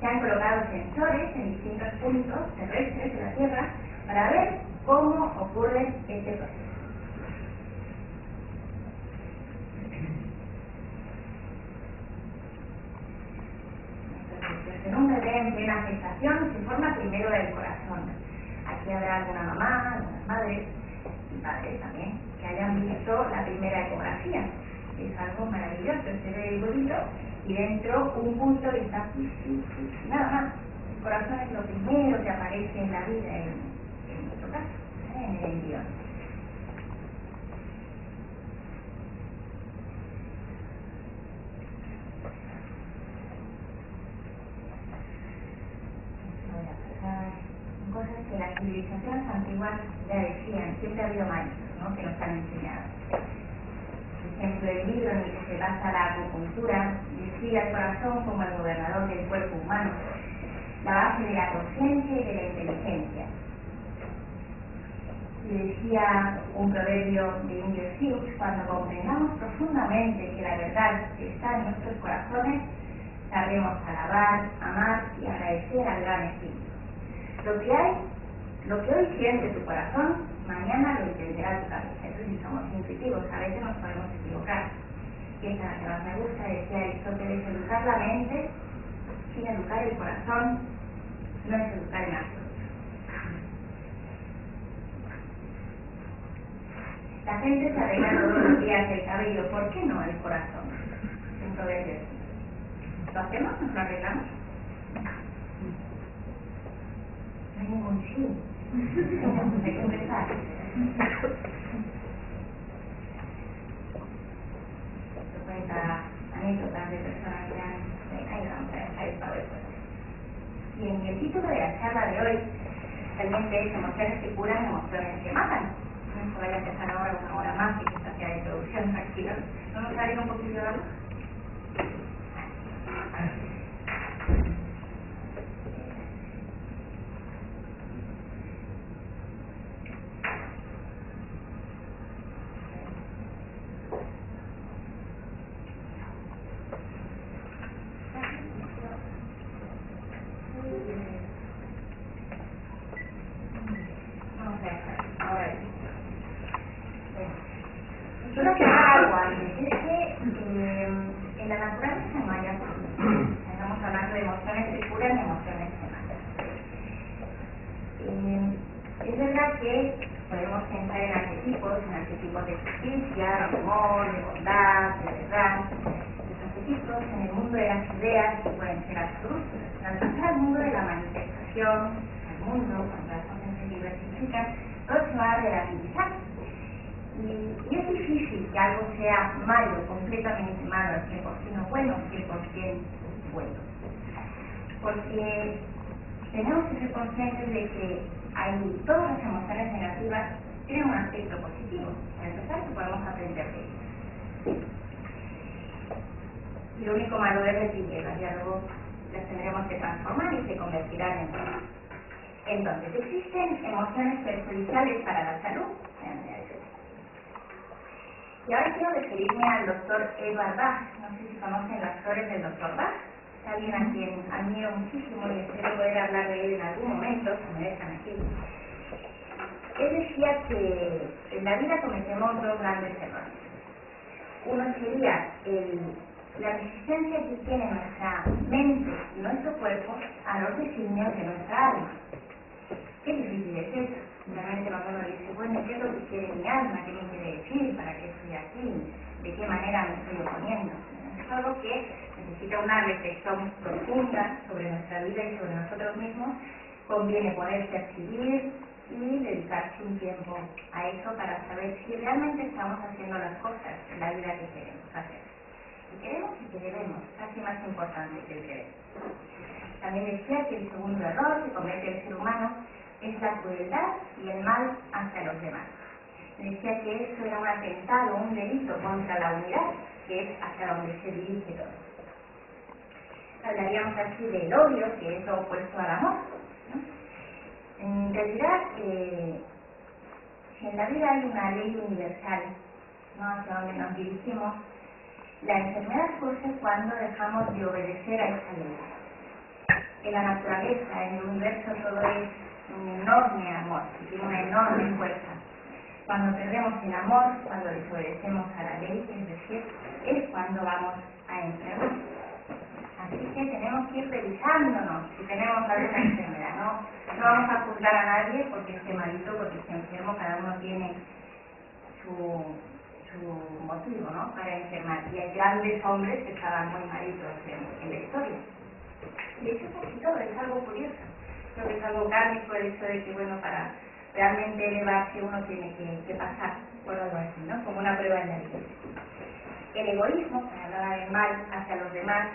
Speaker 1: Se han colocado sensores en distintos puntos terrestres de la Tierra para ver cómo ocurre este proceso. Entonces, en un bebé en plena gestación se forma primero el corazón. Aquí habrá alguna mamá, algunas madres y padres también que hayan visto la primera ecografía. Es algo maravilloso, se ve el huevito y dentro un punto y está nada más. El corazón es lo primero que aparece en la vida en nuestro caso, en el embrión. Voy a pasar cosas que las civilizaciones antiguas ya decían, siempre ha habido maestros, ¿no?, que nos han enseñado. Por ejemplo, el libro en el que se basa la acupuntura describe al corazón como el gobernador del cuerpo humano, la base de la conciencia y de la inteligencia. Y decía un proverbio de Indio Sioux, cuando comprendamos profundamente que la verdad está en nuestros corazones, sabremos alabar, amar y agradecer al gran espíritu. Lo que hoy siente tu corazón, mañana lo entenderá tu cabeza. Eso sí somos intuitivos, a veces nos podemos equivocar. Y esa es la que más me gusta, decía Aristóteles: educar la mente sin educar el corazón no es educar en absoluto. La gente se arregla todos los días el cabello, ¿por qué no el corazón? Entonces, ¿lo hacemos? ¿Nos lo arreglamos? No hay ningún sí. Hay que empezar. Se cuenta anécdotas de personas que han vamos a dejar el PowerPoint. Y en el título de la charla de hoy realmente es emociones que curan, emociones que matan. No se vaya a empezar ahora una hora más y que se hacía de introducción, tranquilo. ¿No nos sale un poquillo de algo? Vamos a dejar. Ahora sí. Solo que algo antes, es que en la naturaleza no hay absoluto. Estamos hablando de emociones que curan y emociones que matan. Es verdad que podemos pensar en arquetipos de justicia, de amor, de bondad, de verdad. Los arquetipos en el mundo de las ideas pueden ser absolutos. Al pasar al mundo de la manifestación, al mundo, cuando las cosas se diversifican, todo se va a relativizar. Y es difícil que algo sea malo, completamente malo, al 100% bueno, 100% bueno. Porque tenemos que ser conscientes de que todas las emociones negativas tienen un aspecto positivo. Para empezar, que podemos aprender de ellas. Y lo único malo es recibirlas, ya luego las tendremos que transformar y se convertirán en otras. Entonces, existen emociones perjudiciales para la salud. Y ahora quiero referirme al doctor Edward Bach. No sé si conocen las flores del doctor Bach. Es alguien a quien admiro muchísimo y espero poder hablar de él en algún momento, si me dejan aquí. Él decía que en la vida cometemos dos grandes errores. Uno sería la resistencia que tiene nuestra mente y nuestro cuerpo a los designios de nuestra alma. Qué difícil es eso. Realmente cuando uno dice, bueno, ¿qué es lo que quiere mi alma? ¿Qué me quiere decir? ¿Para qué estoy aquí? ¿De qué manera me estoy oponiendo? Es algo que necesita una reflexión profunda sobre nuestra vida y sobre nosotros mismos. Conviene poder percibir y dedicarse un tiempo a eso para saber si realmente estamos haciendo las cosas en la vida que queremos hacer. Que queremos y que debemos, casi más importante que el querer. También decía que el segundo error que comete el ser humano es la crueldad y el mal hacia los demás. Decía que eso era un atentado, un delito contra la unidad, que es hacia donde se dirige todo. Hablaríamos así del odio, que es lo opuesto al amor, ¿no? En realidad, si en la vida hay una ley universal, ¿no?, hacia donde nos dirigimos, la enfermedad surge cuando dejamos de obedecer a esa ley. En la naturaleza, en el universo, todo es un enorme amor, tiene una enorme fuerza. Cuando perdemos el amor, cuando desobedecemos a la ley, es decir, es cuando vamos a enfermar. Así que tenemos que ir revisándonos si tenemos alguna enfermedad, ¿no? No vamos a juzgar a nadie porque esté malito, porque esté enfermo, cada uno tiene su motivo, ¿no?, para enfermar. Y hay grandes hombres que estaban muy malitos en la historia. De hecho, casi todo es algo curioso. Creo que es algo kármico el hecho de que, bueno, para realmente elevarse uno tiene que pasar por algo así, ¿no?, como una prueba en la vida. El egoísmo, para hablar del mal hacia los demás,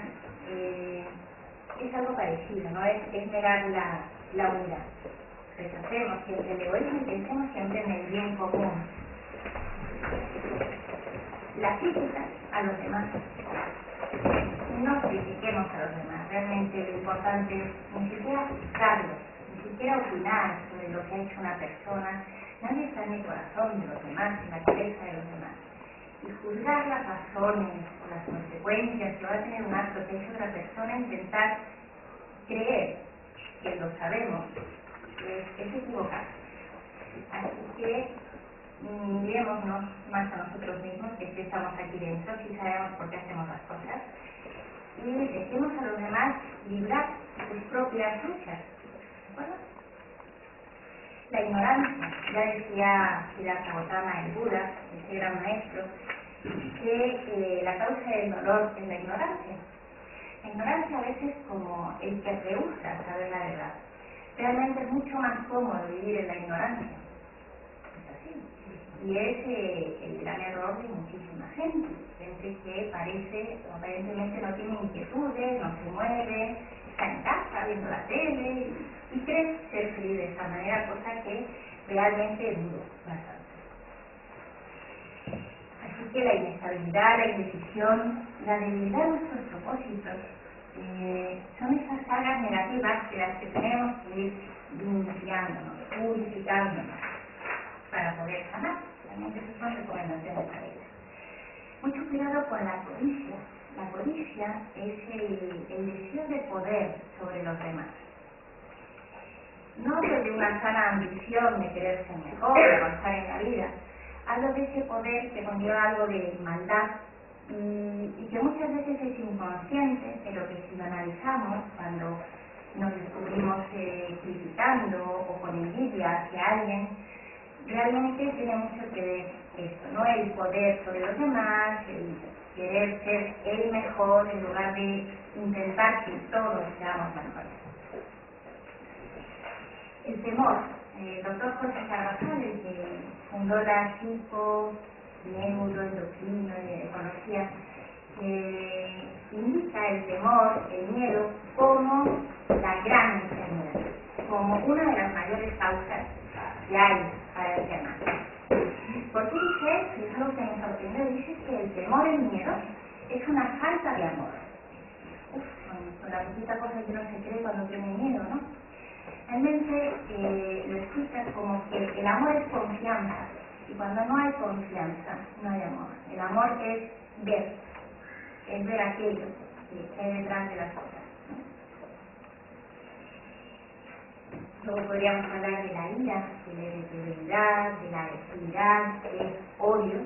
Speaker 1: es algo parecido, ¿no? Es negar la unidad. Rechacemos siempre el egoísmo y pensemos siempre en el bien común. La crítica a los demás. No critiquemos a los demás. Realmente lo importante es ni siquiera juzgarlos, ni siquiera opinar sobre lo que ha hecho una persona. Nadie está en el corazón de los demás, en la cabeza de los demás. Y juzgar las razones o las consecuencias que va a tener un acto que ha hecho otra persona, intentar creer que lo sabemos es equivocarse. Así que mirémonos más a nosotros mismos, que sí estamos aquí dentro, sí sabemos por qué hacemos las cosas, y dejemos a los demás librar sus propias luchas. ¿De acuerdo? La ignorancia, ya decía Siddhartha Gautama, el Buda, ese gran maestro, que la causa del dolor es la ignorancia. La ignorancia a veces como el que rehúsa saber la verdad. Realmente es mucho más cómodo vivir en la ignorancia. Es así. Y es el gran error de muchísima gente. Gente que aparentemente no tiene inquietudes, no se mueve, está en casa viendo la tele y cree ser feliz de esa manera, cosa que realmente dudo bastante. Así que la inestabilidad, la indecisión, la debilidad de nuestros propósitos son esas cargas negativas de las que tenemos que ir limpiándonos, purificándonos para poder sanar. Realmente esas son recomendaciones para ellas. Mucho cuidado con la codicia. La codicia es el deseo de poder sobre los demás. No desde una sana ambición de querer ser mejor, de avanzar en la vida. Hablo de ese poder que conlleva algo de maldad y que muchas veces es inconsciente, pero que si lo analizamos cuando nos descubrimos criticando o con envidia hacia alguien, realmente tiene mucho que ver esto, ¿no? El poder sobre los demás, el querer ser el mejor en lugar de intentar que todos seamos mejores. El temor. El doctor Jorge Carvajal, el que fundó la neuroendocrina y ecología, indica el temor, el miedo, como la gran enfermedad, como una de las mayores causas que hay para enfermar. Porque dice, y es algo que me sorprendió, dice que el temor, el miedo, es una falta de amor. Con la poquita cosa que uno se cree cuando tiene miedo, ¿no? Realmente lo explica como que el amor es confianza, y cuando no hay confianza, no hay amor. El amor es ver aquello que hay detrás de las cosas, ¿no? Luego podríamos hablar de la ira, de la irritabilidad, de la agresividad, del odio.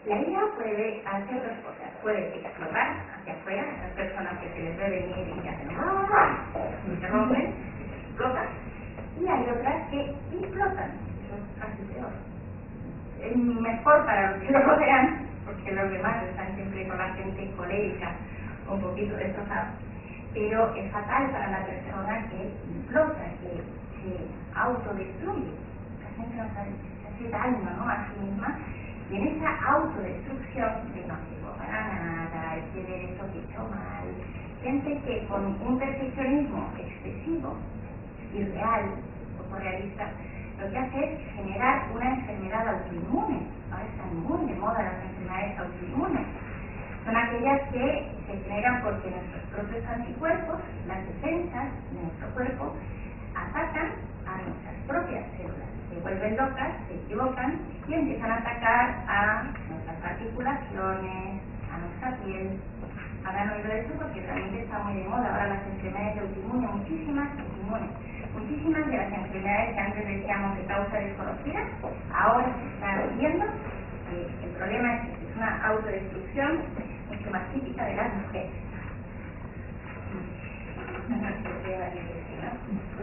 Speaker 1: La ira puede hacer dos cosas, puede explotar hacia afuera, esas personas que se les ve venir y que hacen y se rompen, explotan, y hay otras que implotan, eso es casi peor. Es mejor para los que lo rodean, porque los demás están siempre con la gente colérica, un poquito destrozados, pero es fatal para la persona que implota, que se autodestruye. La gente no sabe, se hace daño, ¿no?, a sí misma, y en esa autodestrucción de no sirvo para nada, hay que ver esto que he hecho mal, gente que con un perfeccionismo excesivo, irreal, poco realista, lo que hace es generar una enfermedad autoinmune. Ahora están muy de moda las enfermedades autoinmunes. Son aquellas que se generan porque nuestros propios anticuerpos, las defensas de nuestro cuerpo, atacan a nuestras propias células. Se vuelven locas, se equivocan y empiezan a atacar a nuestras articulaciones, a nuestra piel. Habrán oído eso porque realmente está muy de moda ahora las enfermedades de autoinmunes, muchísimas autoinmunes. Muchísimas de las enfermedades que antes decíamos de causa desconocida, ahora se está viendo que el problema es una autodestrucción mucho más típica de las mujeres.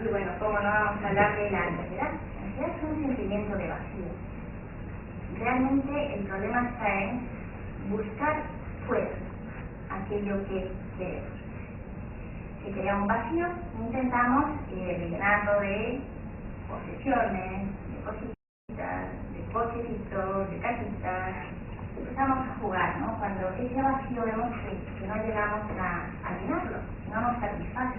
Speaker 1: Y bueno, ¿cómo no vamos a hablar de la ansiedad? La ansiedad es un sentimiento de vacío. Realmente el problema está en buscar fuera aquello que queremos. Se crea un vacío, intentamos rellenarlo de posesiones, de cositas, de cochecitos, de casitas. Empezamos a jugar, ¿no? Cuando ese vacío vemos que no llegamos a llenarlo, no nos satisface.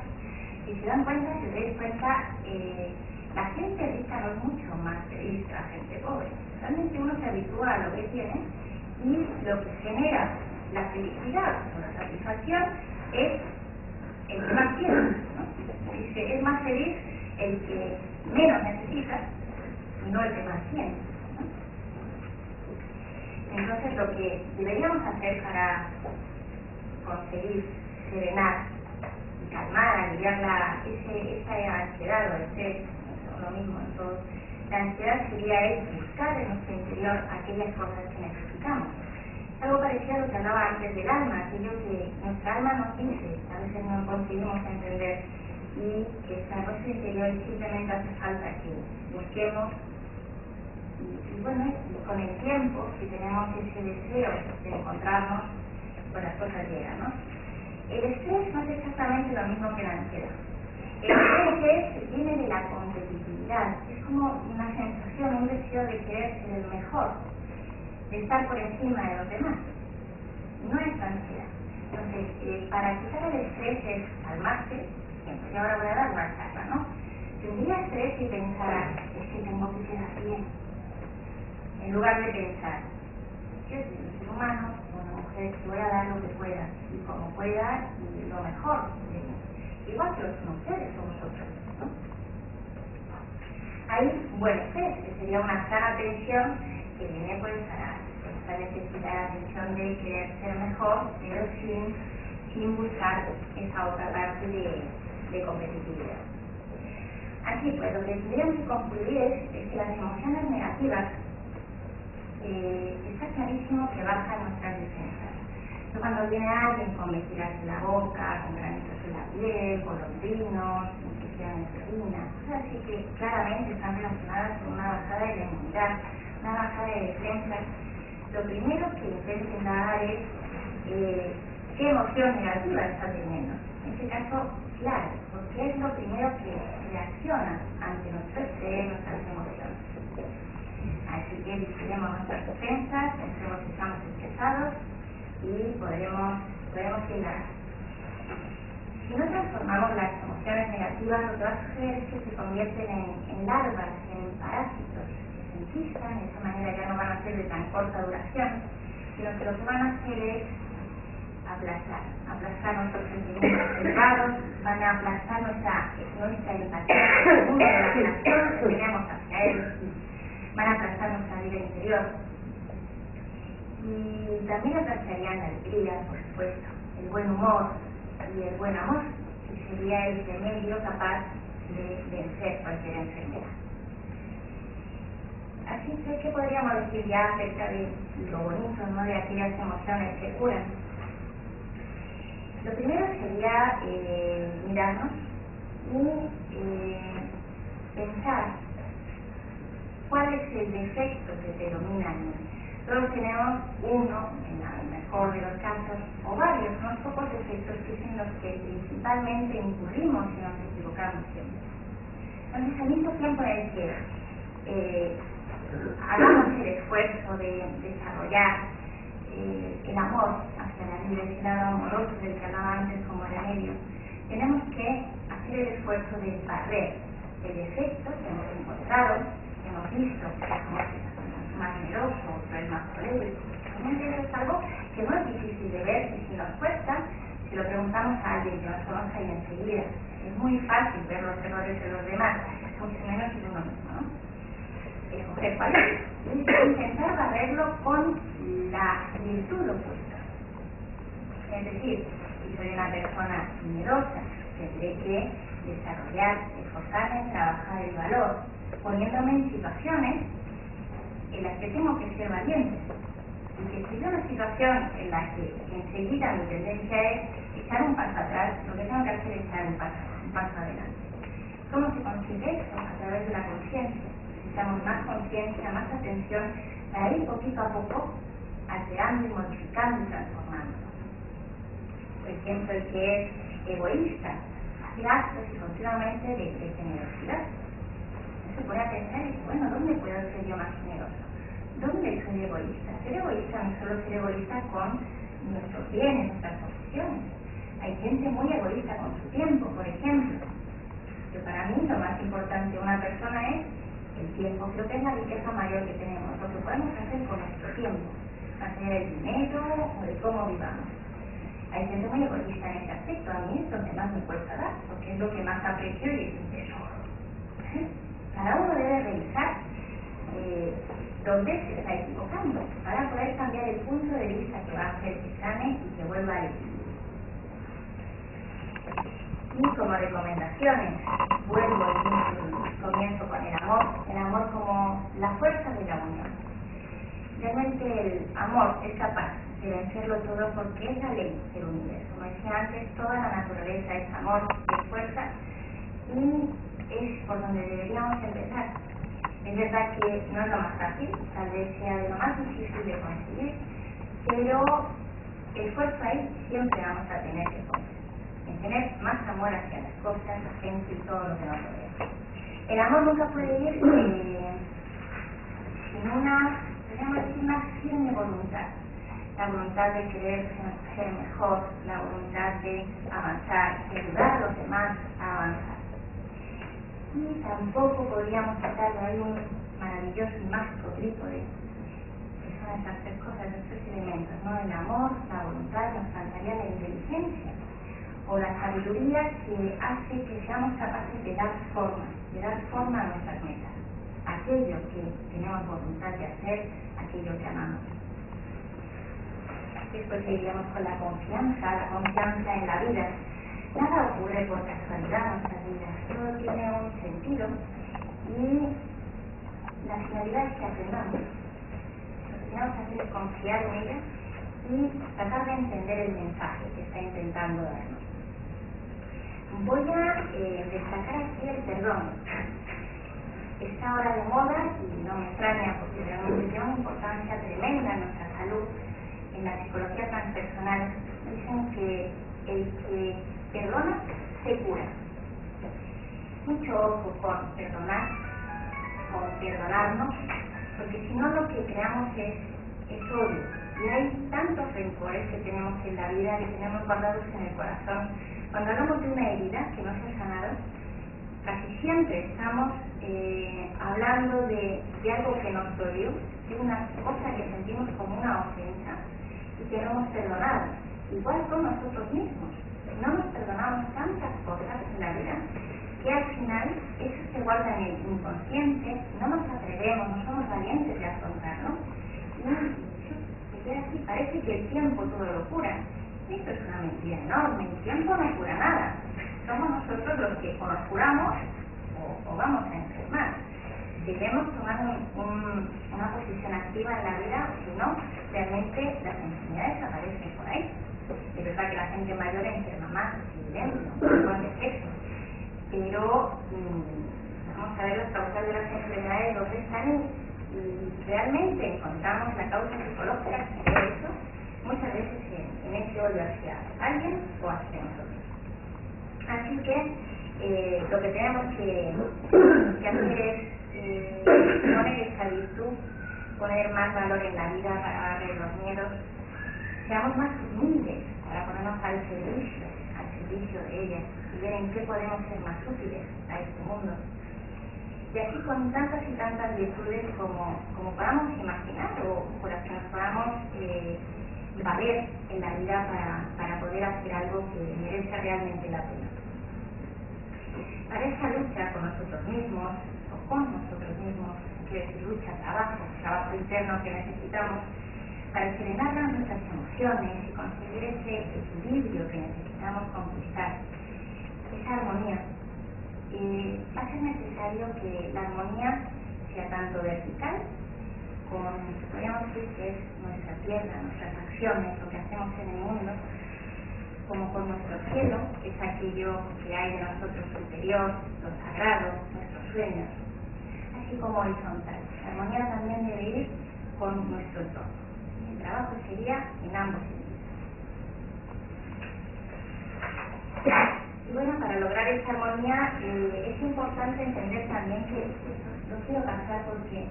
Speaker 1: Y se dan cuenta, si os dais cuenta, la gente rica no es mucho más feliz que la gente pobre. Realmente uno se habitúa a lo que tiene y lo que genera la felicidad o la satisfacción es el que más tiene, ¿no? Dice, es más feliz el que menos necesita y no el que más tiene, ¿no? Entonces lo que deberíamos hacer para conseguir serenar calmar, aliviar esa ansiedad o estrés, lo mismo en todos. La ansiedad sería buscar en nuestro interior aquellas cosas que necesitamos. Es algo parecido a lo que hablaba antes del alma, aquello que nuestra alma nos dice, a veces no conseguimos entender, y que está en nuestro interior y simplemente hace falta que busquemos. Y bueno, con el tiempo, si tenemos ese deseo de encontrarnos, pues las cosas llegan, ¿no? El estrés no es exactamente lo mismo que la ansiedad. El estrés viene de la competitividad, es como una sensación, un deseo de querer ser el mejor, de estar por encima de los demás. No es ansiedad. Entonces, para quitar el estrés es calmarse, y ahora voy a dar una charla, ¿no? Tendría estrés y pensar, es que tengo que quedar bien, en lugar de pensar, yo soy un ser humano, una mujer, que voy a dar lo que pueda, y como pueda, y lo mejor de mí. Igual que los ustedes o vosotros, ¿no? Hay buen estrés, que sería una sana tensión que viene pues a esta necesidad de atención de querer ser mejor, pero sin buscar esa otra parte de competitividad. Así pues, lo que tendríamos que concluir es que las emociones negativas está clarísimo que bajan nuestras defensas. Cuando viene alguien con mentiras en la boca, con granitos en la piel, colondrinos, infecciones de orina, cosas así que claramente están relacionadas con una bajada de la inmunidad, una bajada de defensas, lo primero que intento indagar es qué emoción negativa está teniendo. En este caso, claro, porque es lo primero que reacciona ante nuestro estrés, nuestras emociones. Así que vigilemos nuestras defensas, pensemos que estamos estresados y podremos indagar. Si no transformamos las emociones negativas, lo que va a suceder es que se convierten en larvas, en parásitos, que se enquistan, de esa manera ya no van a ser de tan corta duración, sino que lo que van a hacer es aplastar nuestros sentimientos elevados, van a aplastar nuestra empatía, el mundo de la relación que tenemos hacia él, van a aplastar nuestra vida interior. Y también aplastarían la alegría, por supuesto, el buen humor y el buen amor, que sería el remedio capaz de vencer cualquier enfermedad. Así que, ¿qué podríamos decir ya acerca de lo bonito, ¿no?, de aquellas emociones que curan? Lo primero sería mirarnos y pensar cuál es el defecto que te domina en mí. Todos tenemos uno, en el mejor de los casos, o varios, unos pocos defectos que son los que principalmente incurrimos y nos equivocamos siempre. Entonces, al mismo tiempo en el que hagamos el esfuerzo de desarrollar el amor hacia la diversidad amorosa del que hablaba antes como remedio, tenemos que hacer el esfuerzo de barrer el defecto que hemos encontrado, que hemos visto, que es más generoso, otro es más colérico. Realmente eso es algo que no es difícil de ver, y si nos cuesta, si lo preguntamos a alguien que nos conozca y enseguida, es muy fácil ver los errores de los demás, mucho menos en uno mismo, ¿no? Escoger cuál es y intentar barrerlo con la virtud opuesta. Es decir, si soy una persona generosa, tendré que desarrollar, esforzarme en trabajar el valor, poniéndome en situaciones en las que tengo que ser valiente. Y que si yo una situación en la que enseguida mi tendencia es echar un paso atrás, lo que tengo que hacer es echar un paso adelante. ¿Cómo se consigue esto? A través de la conciencia. Necesitamos más conciencia, más atención, para ir poquito a poco alterando y modificando y transformando. Por ejemplo, el que es egoísta hace actos y continuamente de generosidad. Se pone a pensar y dice, bueno, ¿dónde puedo ser yo más generoso? ¿Dónde soy egoísta? Ser egoísta no es solo ser egoísta con nuestros bienes, nuestras posesiones. Hay gente muy egoísta con su tiempo, por ejemplo. Que para mí lo más importante de una persona es el tiempo. Creo que es la riqueza mayor que tenemos, lo que podemos hacer con nuestro tiempo, hacer el dinero o de cómo vivamos. Hay gente muy egoísta en ese aspecto. A mí es lo que más me cuesta dar, porque es lo que más aprecio y es un tesoro. Cada uno debe revisar dónde se está equivocando para poder cambiar el punto de vista que va a hacer que sane y que vuelva al equilibrio. Y como recomendaciones, vuelvo y comienzo con el amor como la fuerza de la unión. Realmente el amor es capaz de vencerlo todo porque es la ley del universo. Como decía antes, toda la naturaleza es amor, es fuerza, y es por donde deberíamos empezar. Es verdad que no es lo más fácil, tal vez sea de lo más difícil de conseguir, pero esfuerzo ahí siempre vamos a tener que poner, en tener más amor hacia las cosas, la gente y todo lo que nos rodea. El amor nunca puede ir sin una, podríamos decir, una firme voluntad. La voluntad de querer ser mejor, la voluntad de avanzar, de ayudar a los demás a avanzar. Y tampoco podríamos quitarle ahí un maravilloso y mágico grito de que son esas tres cosas, esos tres elementos, ¿no? El amor, la voluntad, nos faltaría la inteligencia o la sabiduría que hace que seamos capaces de dar forma a nuestras metas, aquello que tenemos voluntad de hacer, aquello que amamos. Después seguiríamos con la confianza en la vida. Nada ocurre por casualidad en nuestras vidas, todo tiene un sentido y la finalidad es que aprendamos. Lo que tenemos que hacer es confiar en ella y tratar de entender el mensaje que está intentando darnos. Voy a destacar aquí el perdón. Está ahora de moda y no me extraña porque realmente tiene una importancia tremenda en nuestra salud. En la psicología transpersonal dicen que el que perdona se cura. Mucho ojo con perdonar, con perdonarnos, porque si no lo que creamos es odio. Y hay tantos rencores que tenemos en la vida, que tenemos guardados en el corazón. Cuando hablamos de una herida que no se ha sanado, casi siempre estamos hablando de algo que nos dolió, de una cosa que sentimos como una ofensa y que no hemos perdonado. Igual con nosotros mismos. No nos perdonamos tantas cosas en la vida que al final eso se guarda en el inconsciente, no nos atrevemos, no somos valientes de afrontarlo y se queda así, parece que el tiempo todo lo cura. Esto es una mentira enorme, el tiempo no cura nada. Somos nosotros los que o nos curamos o vamos a enfermar. Debemos tomar una posición activa en la vida, o si no, realmente las enfermedades aparecen por ahí. Es verdad que la gente mayor enferma más, evidente, con defecto, pero vamos a ver las causas de las enfermedades dónde están y realmente encontramos la causa psicológica de eso muchas veces en ese odio hacia alguien o hacia nosotros. Así que lo que tenemos que hacer es poner esta virtud, poner más valor en la vida para darle los miedos, seamos más humildes para ponernos al servicio de ella y ver en qué podemos ser más útiles a este mundo. Y así con tantas y tantas virtudes como podamos imaginar o por las que nos podamos valer en la vida para poder hacer algo que merezca realmente la pena. Para esa lucha con nosotros mismos o con nosotros mismos, quiero decir lucha, trabajo interno que necesitamos para serenar nuestras emociones y conseguir ese equilibrio que necesitamos conquistar, esa armonía. Va a ser necesario que la armonía sea tanto vertical con, podríamos decir que es nuestra tierra, nuestras acciones, lo que hacemos en el mundo, como con nuestro cielo, que es aquello que hay de nosotros superior, lo sagrado, nuestros sueños, así como horizontal. La armonía también debe ir con nuestro entorno. El trabajo sería en ambos sentidos. Y bueno, para lograr esa armonía es importante entender también que lo quiero pasar porque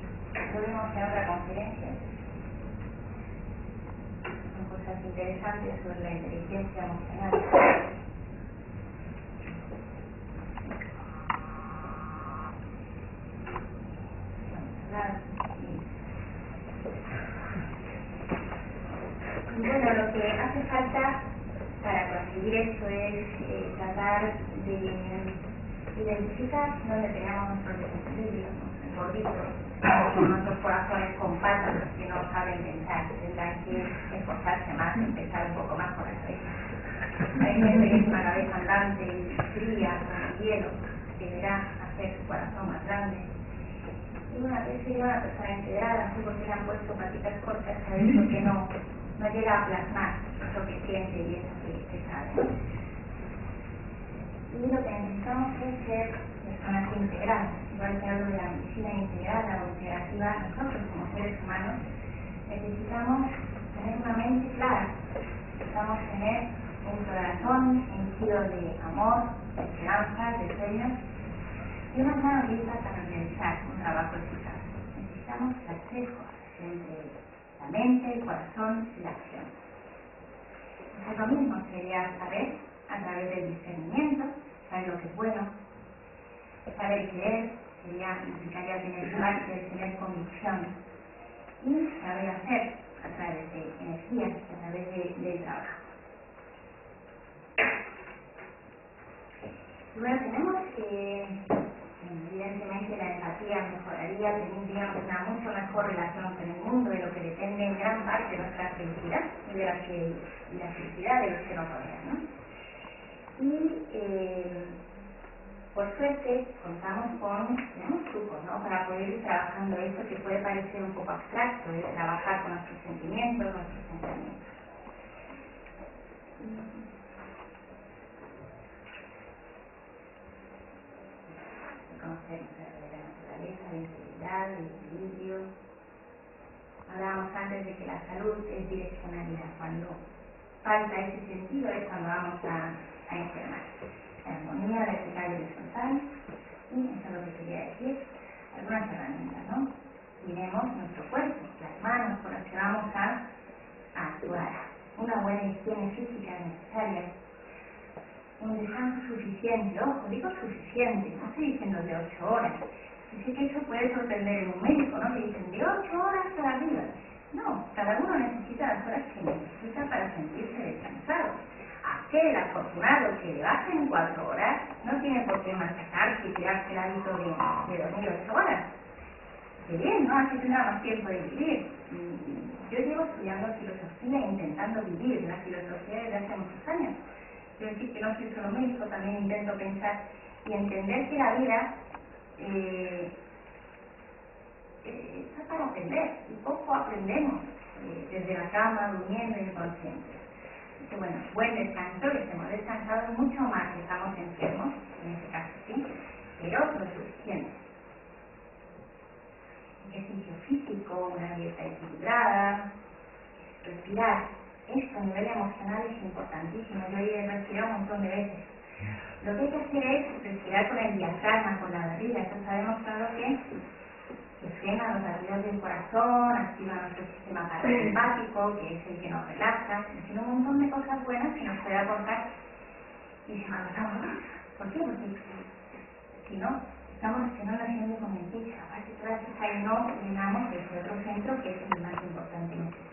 Speaker 1: lo vimos en otra conferencia. Son cosas interesantes sobre la inteligencia emocional. Y bueno, lo que hace falta para conseguir esto es tratar de identificar dónde tenemos nuestros desequilibrios, nuestros gorditos, nuestros corazones compactos que no saben pensar, tendrán que esforzarse más, empezar un poco más por la cabeza. Hay gente que es una cabeza andante y fría, con hielo, deberá hacer su corazón más grande. Y una vez sería una persona integrada, no sé por qué le han puesto patitas cortas, ¿sabes? Porque no llega a plasmar lo que siente y eso que sabe, ¿no? Y lo que necesitamos es ser personas integrales. Igual que hablo de la medicina integrada o integrativa, nosotros como seres humanos necesitamos tener una mente clara, necesitamos tener un corazón henchido de amor, de esperanza, de sueños y unas manos listas para realizar un trabajo eficaz. Necesitamos las tres cosas, entre la mente, el corazón y la acción. Entonces lo mismo sería saber a través del discernimiento, saber lo que es bueno, saber creer, implicaría tener carácter, tener convicción, y saber hacer a través de energía, a través del trabajo. Bueno, tenemos evidentemente la empatía mejoraría, tendríamos una mucho mejor relación con el mundo, de lo que depende en gran parte de nuestra felicidad y de la felicidad de los que nos rodean, ¿no? Y por suerte contamos con trucos, ¿no? Para poder ir trabajando esto que puede parecer un poco abstracto, de trabajar con nuestros sentimientos, nuestros pensamientos. Conocer nuestra verdadera naturaleza, la integridad, el equilibrio. Hablábamos antes de que la salud es direccionalidad. Cuando falta ese sentido es cuando vamos a enfermar. La armonía vertical y horizontal, y eso es lo que quería decir, algunas herramientas, ¿no? Miremos nuestro cuerpo, las manos con las que vamos a actuar, una buena higiene física necesaria, un descanso suficiente, ojo, digo suficiente, no estoy diciendo de 8 horas. Yo sé que eso puede sorprender en un médico, ¿no? Que dicen de 8 horas para arriba. No, cada uno necesita las horas que necesita para sentirse descansado. Aquel afortunado que le bajen 4 horas no tiene por qué machacarse y crearse el hábito de dormir 8 horas. Qué bien, ¿no? Así tendrá más tiempo de vivir. Yo llevo estudiando filosofía e intentando vivir la filosofía desde hace muchos años. Quiero decir que no soy solo médico, también intento pensar y entender que la vida está para aprender, y poco aprendemos desde la cama, durmiendo y inconscientes. Así que bueno, buen descanso, que estemos descansados mucho más que estamos enfermos, en este caso sí, pero lo suficiente. Ejercicio físico, una dieta equilibrada, respirar. Esto a nivel emocional es importantísimo. Yo he respirado un montón de veces. Lo que hay que hacer es respirar con el diafragma, con la barriga. Esto se ha demostrado que frena los latidos del corazón, activa nuestro sistema parasimpático, que es el que nos relaja, tiene un montón de cosas buenas que nos puede aportar. Y se me ¿por qué? Porque si no, estamos gestionando la acción de convencer, aparte todas esas y no llenamos ese otro centro que es el más importante en este caso.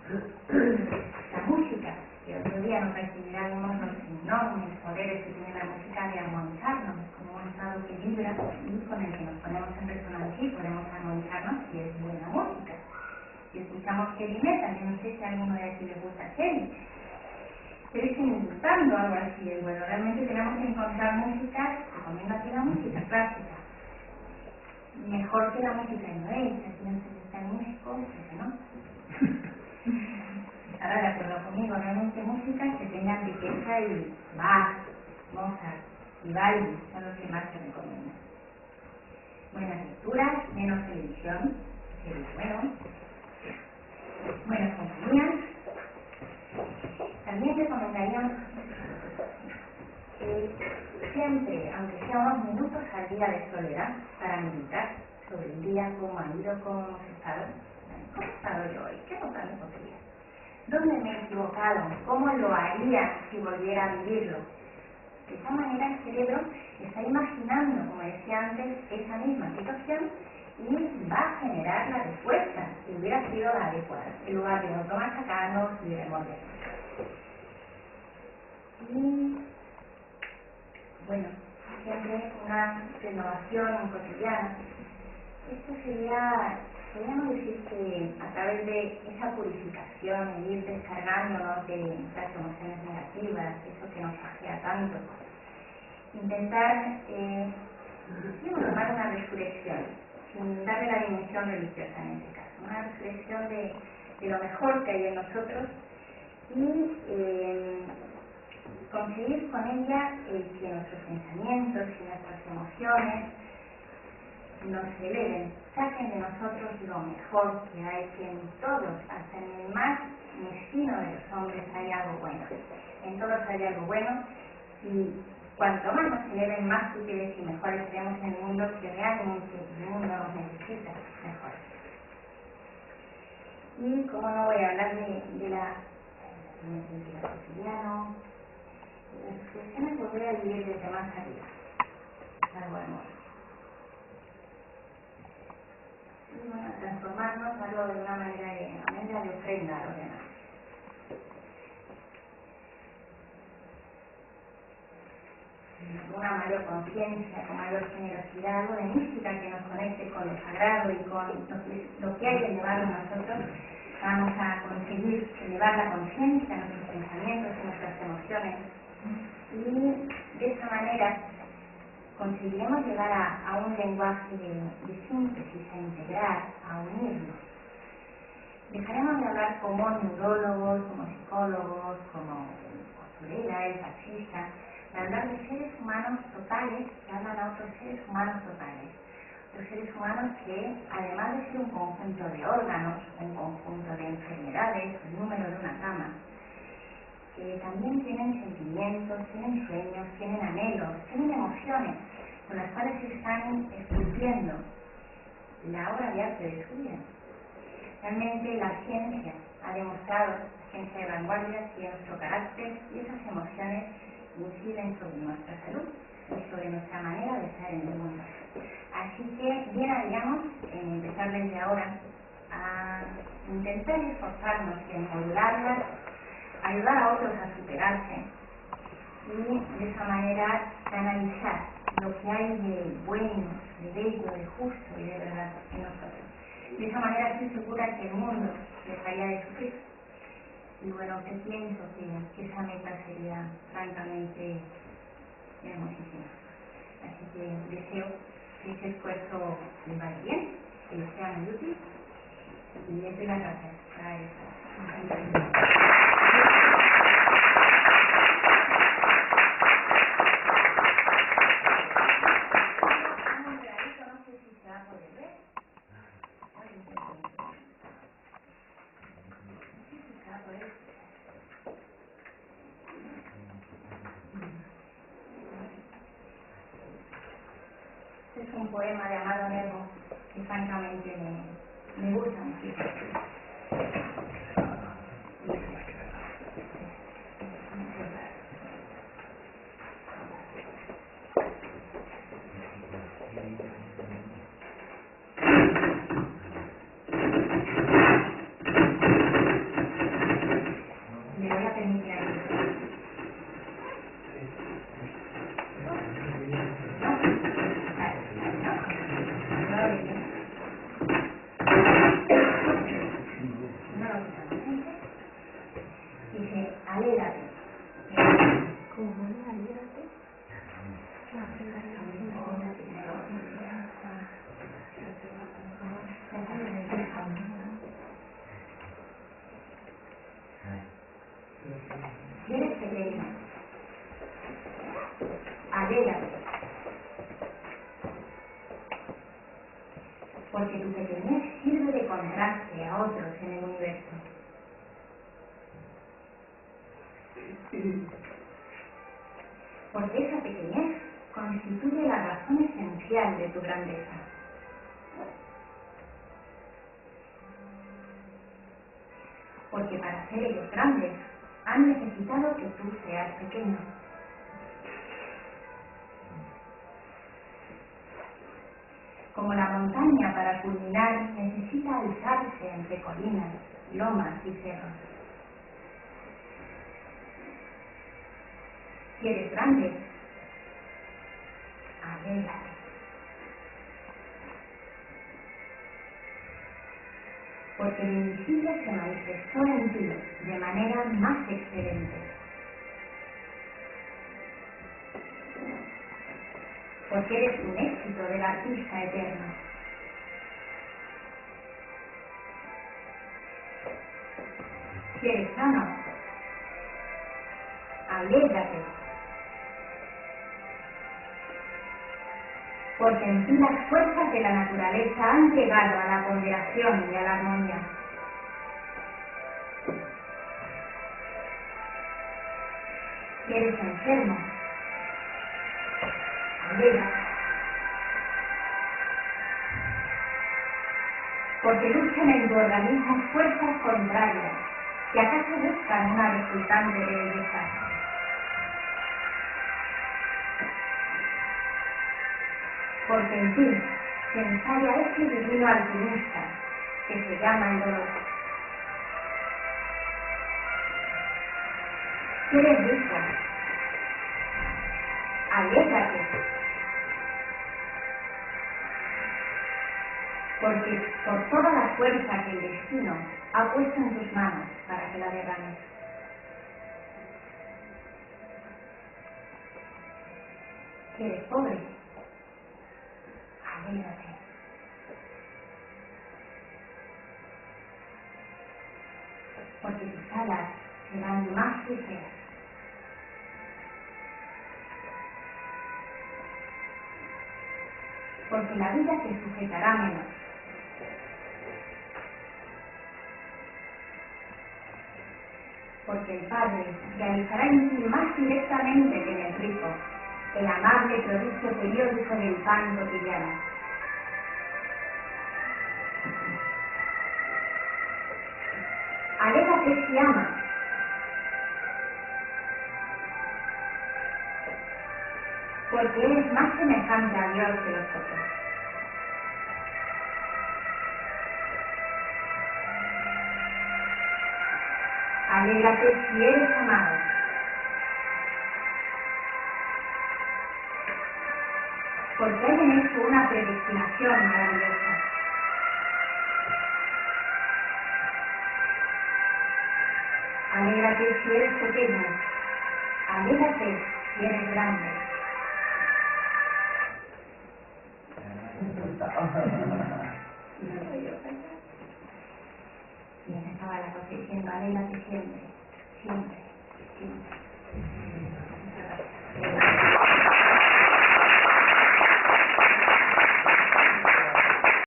Speaker 1: La música, que otro día nos recibirá unos los enormes poderes que tiene la música de armonizarnos, como un estado que vibra y con el que nos ponemos en resonancia y podemos armonizarnos si es buena música. Si escuchamos heavy metal, yo no sé si a alguno de aquí le gusta heavy, pero es intentando algo así, bueno, realmente tenemos que encontrar música, recomiendo aquí la música clásica, mejor que la música en inglés, aquí no sé si está el músico, pero no. Estará de acuerdo conmigo, realmente música que tenga riqueza y Bach, Mozart y Vivaldi son los que más se recomiendan. Buenas lecturas, menos televisión, sería bueno. Buenas compañías. También recomendaríamos siempre, aunque sea unos minutos al día de soledad, para meditar sobre el día, cómo ha ido, cómo hemos estado. ¿Cómo he estado yo hoy? ¿Qué he notado en otro día? ¿Dónde me he equivocado? ¿Cómo lo haría si volviera a vivirlo? De esa manera el cerebro está imaginando, como decía antes, esa misma situación y va a generar la respuesta que hubiera sido la adecuada, en lugar de nosotros machacarnos y remorder. Y bueno, siempre una renovación cotidiana. Esto sería podríamos decir que a través de esa purificación, el ir descargándonos de las emociones negativas, eso que nos fagea tanto, intentar tomar una resurrección, sin darle la dimensión religiosa en este caso, una resurrección de lo mejor que hay en nosotros y conseguir con ella que nuestros pensamientos y nuestras emociones nos eleven, saquen de nosotros lo mejor que hay, que en todos, hasta en el más mezquino de los hombres, hay algo bueno. En todos hay algo bueno y cuanto más nos eleven, más útiles y mejores seremos en el mundo, que realmente el mundo nos necesita mejores. Y como no voy a hablar de la cotidiano, de las reflexiones, pues voy a vivir desde más arriba, algo hermoso. Y bueno, transformarnos algo de una manera de ofrenda a los demás. Una mayor conciencia, con mayor generosidad, algo de mística que nos conecte con lo sagrado y con lo que hay que elevar en nosotros, vamos a conseguir elevar la conciencia, nuestros pensamientos y nuestras emociones. Y de esa manera conseguiremos llegar a un lenguaje de síntesis, a integrar, a unirnos. Dejaremos de hablar como neurólogos, como psicólogos, como costureras, taxistas, de hablar de seres humanos totales que hablan a otros seres humanos totales. Los seres humanos que, además de ser un conjunto de órganos, un conjunto de enfermedades, el número de una cama, que también tienen sentimientos, tienen sueños, tienen anhelos, tienen emociones, con las cuales están esculpiendo la obra de arte de su vida. Realmente la ciencia ha demostrado, la ciencia de vanguardia, que nuestro carácter y esas emociones inciden sobre nuestra salud y sobre nuestra manera de estar en el mundo. Así que bien haríamos en empezar desde ahora a intentar esforzarnos en modularlas, ayudar a otros a superarse y de esa manera canalizar lo que hay de bueno, de bello, de justo y de verdad en nosotros. De esa manera estoy segura que el mundo dejaría de sufrir. Y bueno, que pienso que esa meta sería francamente hermosísima. Así que deseo que ese esfuerzo les vaya bien, que les sea muy útil y les doy las gracias para eso. Es un poema de Amado Nervo que francamente me gusta muchísimo. Me voy a permitir aquí. Dice, alégrate.
Speaker 2: ¿Cómo no? Alégrate.
Speaker 1: Si eres pequeño, alégrate. Porque tu pequeñez sirve de contraste a otros en el universo. Porque esa pequeñez constituye la razón esencial de tu grandeza. Porque para ser ellos grandes han necesitado que tú seas pequeño. Como la montaña para culminar necesita alzarse entre colinas, lomas y cerros. Si eres grande, alégrate. porque el invisible se manifestó en ti de manera más excelente. Porque eres un éxito del artista eterno. Si eres sano, alégrate, porque en ti las fuerzas de la naturaleza han llegado a la ponderación y a la armonía. Si eres enfermo, alégrate, porque luchan en tu organismo fuerzas contrarias que acaso buscan una resultante de belleza. Porque en ti se ensaya ese divino alquimista que se llama el dolor. Si eres rico, alégrate, porque por toda la fuerza que el destino ha puesto en tus manos para que la derrames. Si eres pobre, alégrate, porque tus alas serán más ligeras. Porque la vida te sujetará menos. Porque el Padre realizará en ti más directamente que en el rico el amable prodigio periódico del pan cotidiano. Alégrate si amas, porque eres más semejante a Dios que los otros. Alégrate si eres amado, porque hay en esto una predestinación maravillosa. Alégrate si eres pequeño, alégrate si eres grande. Y empezaba la cosa diciendo, alégrate siempre, siempre, siempre.